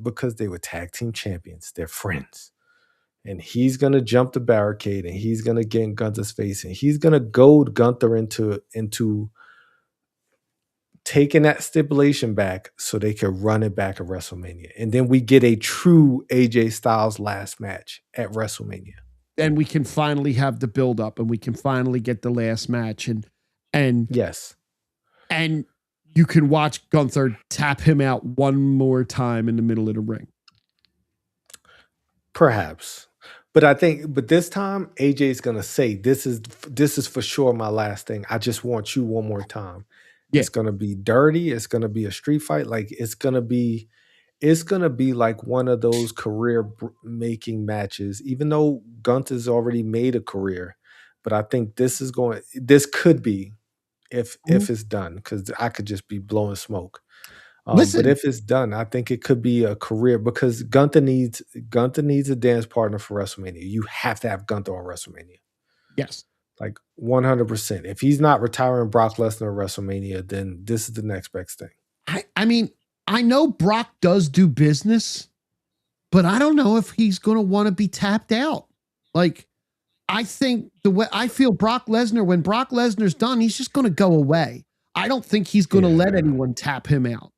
Because they were tag team champions. They're friends. And he's going to jump the barricade and he's going to get in Gunther's face and he's going to goad Gunther into taking that stipulation back so they could run it back at WrestleMania. And then we get a true AJ Styles last match at WrestleMania. And we can finally have the build up and we can finally get the last match and yes. And you can watch Gunther tap him out one more time in the middle of the ring. Perhaps. But this time AJ's going to say, this is for sure my last thing. I just want you one more time. Yeah. It's going to be dirty. It's going to be a street fight. Like, it's going to be it's gonna be like one of those career-making matches, even though Gunther's already made a career. But I think this could be if it's done, because I could just be blowing smoke. But Listen, if it's done, I think it could be a career because Gunther needs a dance partner for WrestleMania. You have to have Gunther on WrestleMania. yes. Like 100%. If he's not retiring Brock Lesnar at WrestleMania, then this is the next best thing. I mean, I know Brock does do business, but I don't know if he's going to want to be tapped out. Like, I think the way I feel Brock Lesnar, when Brock Lesnar's done, he's just going to go away. I don't think he's going to let anyone tap him out.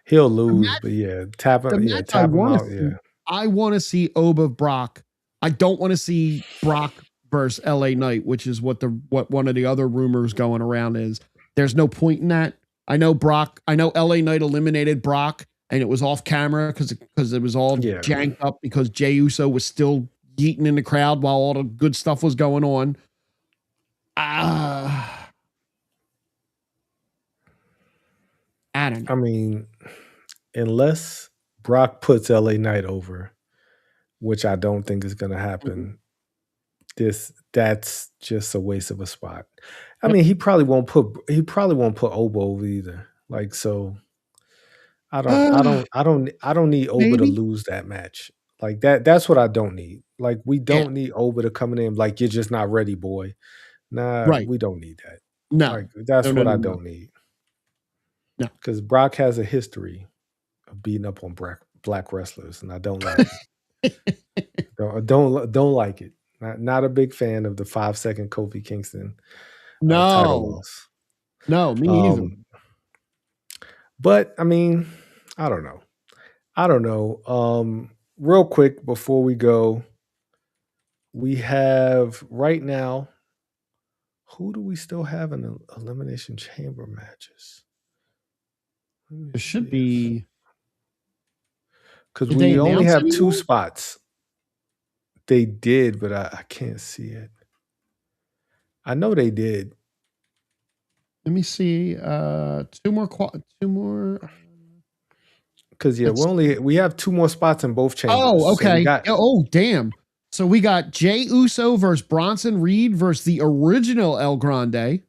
He'll lose, but yeah, tap him out. Yeah. I want to see Oba Brock. I don't want to see Brock versus LA Knight, which is what one of the other rumors going around is. There's no point in that. I know LA Knight eliminated Brock and it was off camera because it was all janked up because Jey Uso was still yeeting in the crowd while all the good stuff was going on. I don't know. I mean, unless Brock puts LA Knight over, which I don't think is going to happen, that's just a waste of a spot. I mean, he probably won't put Oba over either. Like, so I don't need Oba to lose that match. Like that's what I don't need. Like, we don't need Oba to come in like, you're just not ready, boy. Nah, we don't need that. No. Like, that's what I don't need. No. Because Brock has a history of beating up on black wrestlers, and I don't like it. don't like it. Not a big fan of the 5-second Kofi Kingston title loss. No, me either. But I mean, I don't know. Real quick before we go, we have right now. Who do we still have in the Elimination Chamber matches? There should be, because we only have 2 spots. They did, but I can't see it. I know they did. Let me see. 2 more. Because we have 2 more spots in both chambers. Oh, okay. So damn. So we got Jey Uso versus Bronson Reed versus the original El Grande.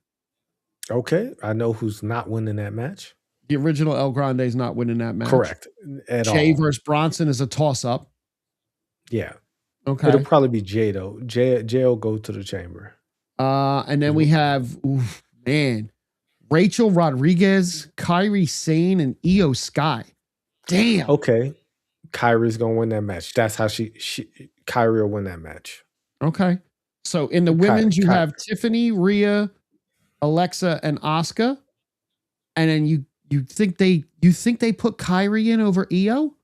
Okay, I know who's not winning that match. The original El Grande is not winning that match. Correct. Jey versus Bronson is a toss-up. Yeah. Okay. It'll probably be Jey though. Jey will go to the chamber. And then we have Rachel Rodriguez, Kairi Sane, and Io Sky. Damn. Okay. Kairi's gonna win that match. That's how Kairi will win that match. Okay. So in the women's, you have Tiffany, Rhea, Alexa, and Asuka. And then you think they put Kairi in over Io?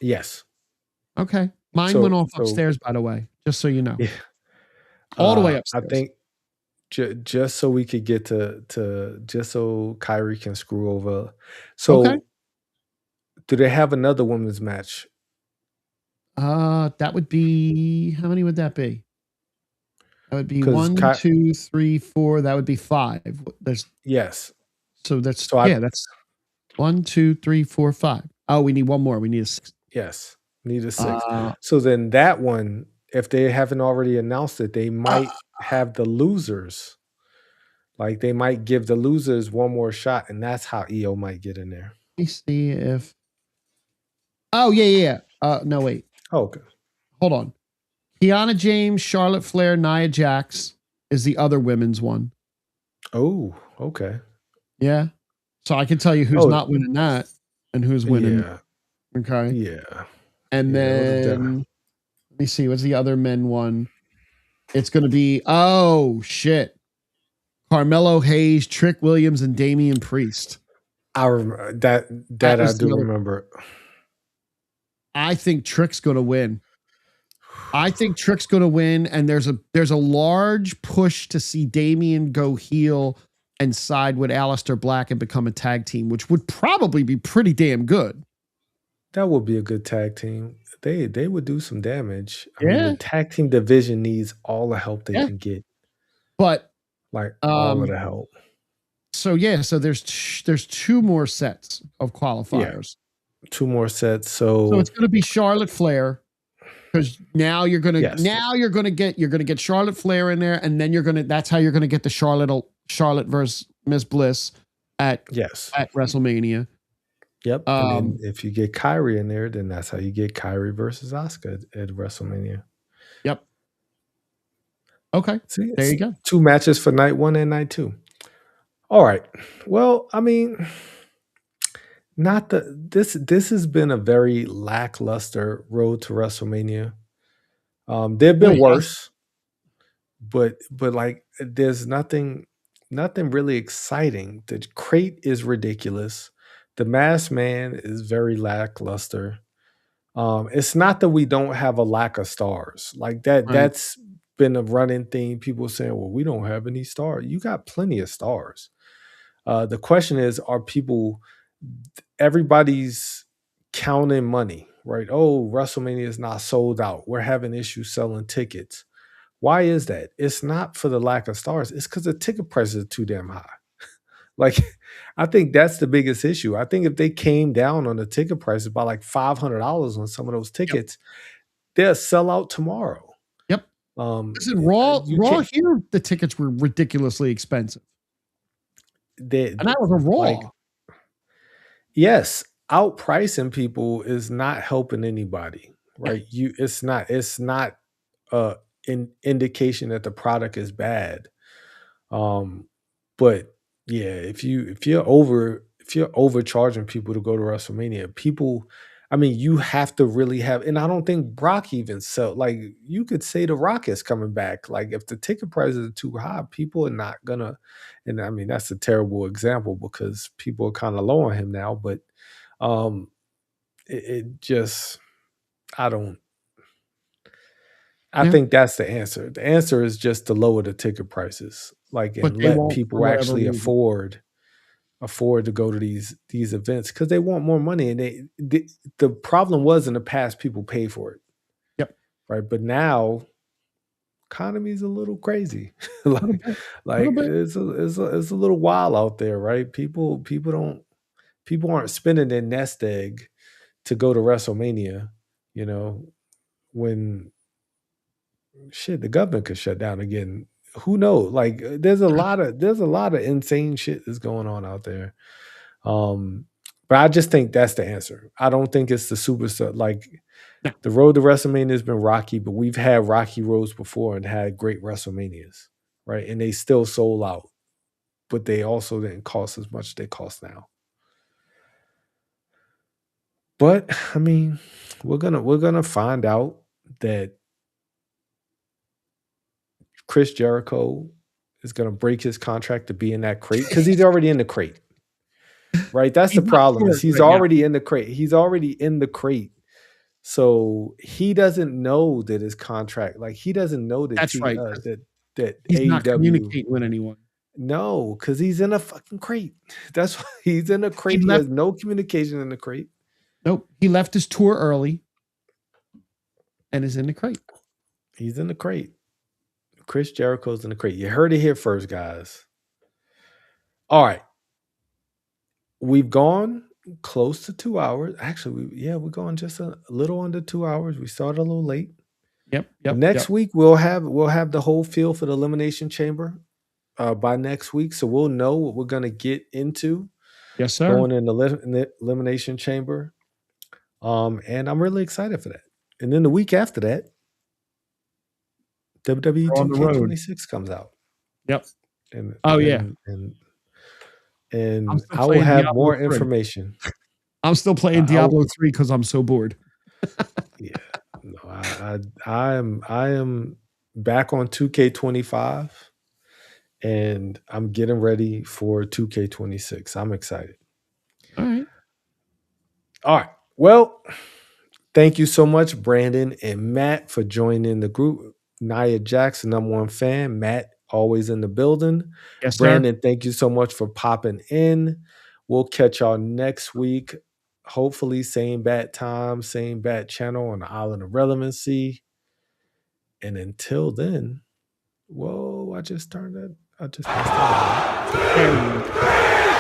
Yes. Okay. Mine went off upstairs, by the way, just so you know. Yeah. All the way upstairs. I think just so we could get to just so Kairi can screw over. So do they have another women's match? That would be, how many would that be? That would be 1, 2, 3, 4. That would be 5. Yes. So that's that's 1, 2, 3, 4, 5. Oh, we need one more. We need a 6. Yes, need a 6. So then that one, if they haven't already announced it, they might have the losers. Like, they might give the losers one more shot, and that's how Io might get in there. Let me see if. Oh yeah. No wait. Oh, okay. Hold on. Kiana James, Charlotte Flair, Nia Jax is the other women's one. Oh, okay. Yeah. So I can tell you who's not winning that and who's winning. Yeah. Okay. Yeah. And then let me see. What's the other men one? It's going to be, oh shit. Carmelo Hayes, Trick Williams, and Damian Priest. I remember that I do remember. I think Trick's going to win. And there's a large push to see Damian go heel and side with Aleister Black and become a tag team, which would probably be pretty damn good. That would be a good tag team. They would do some damage. I mean, the tag team division needs all the help they can get. But like all of the help. So there's two more sets of qualifiers. 2 more sets. So it's going to be Charlotte Flair, because now you're gonna get Charlotte Flair in there, and then that's how you're gonna get the Charlotte versus Miss Bliss at WrestleMania. Yep. And then if you get Kyrie in there, then that's how you get Kyrie versus Asuka at WrestleMania. Yep. Okay. See, there you go. 2 matches for night 1 and night 2. All right. Well, I mean, this has been a very lackluster road to WrestleMania. There've been worse, but like there's nothing really exciting. The crate is ridiculous. The Masked Man is very lackluster. It's not that we don't have a lack of stars. Like that. Right. That's been a running theme. People saying, "Well, we don't have any stars." You got plenty of stars. The question is, everybody's counting money, right? Oh, WrestleMania is not sold out. We're having issues selling tickets. Why is that? It's not for the lack of stars. It's because the ticket prices are too damn high. Like, I think that's the biggest issue. I think if they came down on the ticket prices by like $500 on some of those tickets, they'll sell out tomorrow. Yep. Listen, Raw here, the tickets were ridiculously expensive. And that was a Raw. Like, yes, outpricing people is not helping anybody, right? It's not an indication that the product is bad. But yeah, if you're overcharging people to go to WrestleMania, you have to really have, and I don't think Brock even sell. Like, you could say The Rock is coming back. Like, if the ticket prices are too high, people are not gonna. And I mean, that's a terrible example because people are kind of low on him now. But it just, I think that's the answer. The answer is just to lower the ticket prices, like, and let people actually afford to go to these events because they want more money. And the problem was in the past, people pay for it. Yep. Right. But now economy is a little crazy. It's a little wild out there, right? People aren't spending their nest egg to go to WrestleMania, when the government could shut down again. Who knows? Like, there's a lot of insane shit that's going on out there. But I just think that's the answer. I don't think it's the superstar. Like, the road to WrestleMania has been rocky, but we've had rocky roads before and had great WrestleManias, right? And they still sold out, but they also didn't cost as much as they cost now. But I mean, we're gonna find out that Chris Jericho is gonna break his contract to be in that crate because he's already in the crate. Right, that's the problem. Is he's already in the crate. He's already in the crate, so he doesn't know that his contract. Like, he doesn't know that. That's right. That he's AEW, not communicating with anyone. No, because he's in a fucking crate. That's why he's in a crate. He has no communication in the crate. Nope, he left his tour early, and is in the crate. He's in the crate. Chris Jericho's in the crate. You heard it here first, guys. All right. We've gone close to 2 hours. Actually, we're going just a little under 2 hours. We started a little late. Yep. Next week we'll have the whole feel for the Elimination Chamber by next week, so we'll know what we're going to get into. Yes, sir. Going in the Elimination Chamber, and I'm really excited for that. And then the week after that, WWE 2K26 comes out. Yep. And I will have Diablo more 3. Information. I'm still playing Diablo 3 because I'm so bored. Yeah, no, I am back on 2K25, and I'm getting ready for 2K26. I'm excited. All right. Well, thank you so much, Brandon and Matt, for joining the group. Nia Jackson, #1 fan. Matt, always in the building. Yes, sir. Brandon, thank you so much for popping in. We'll catch y'all next week. Hopefully, same bat time, same bat channel on the Island of Relevancy. And until then, whoa, I just turned that. I just messed it up. There we go.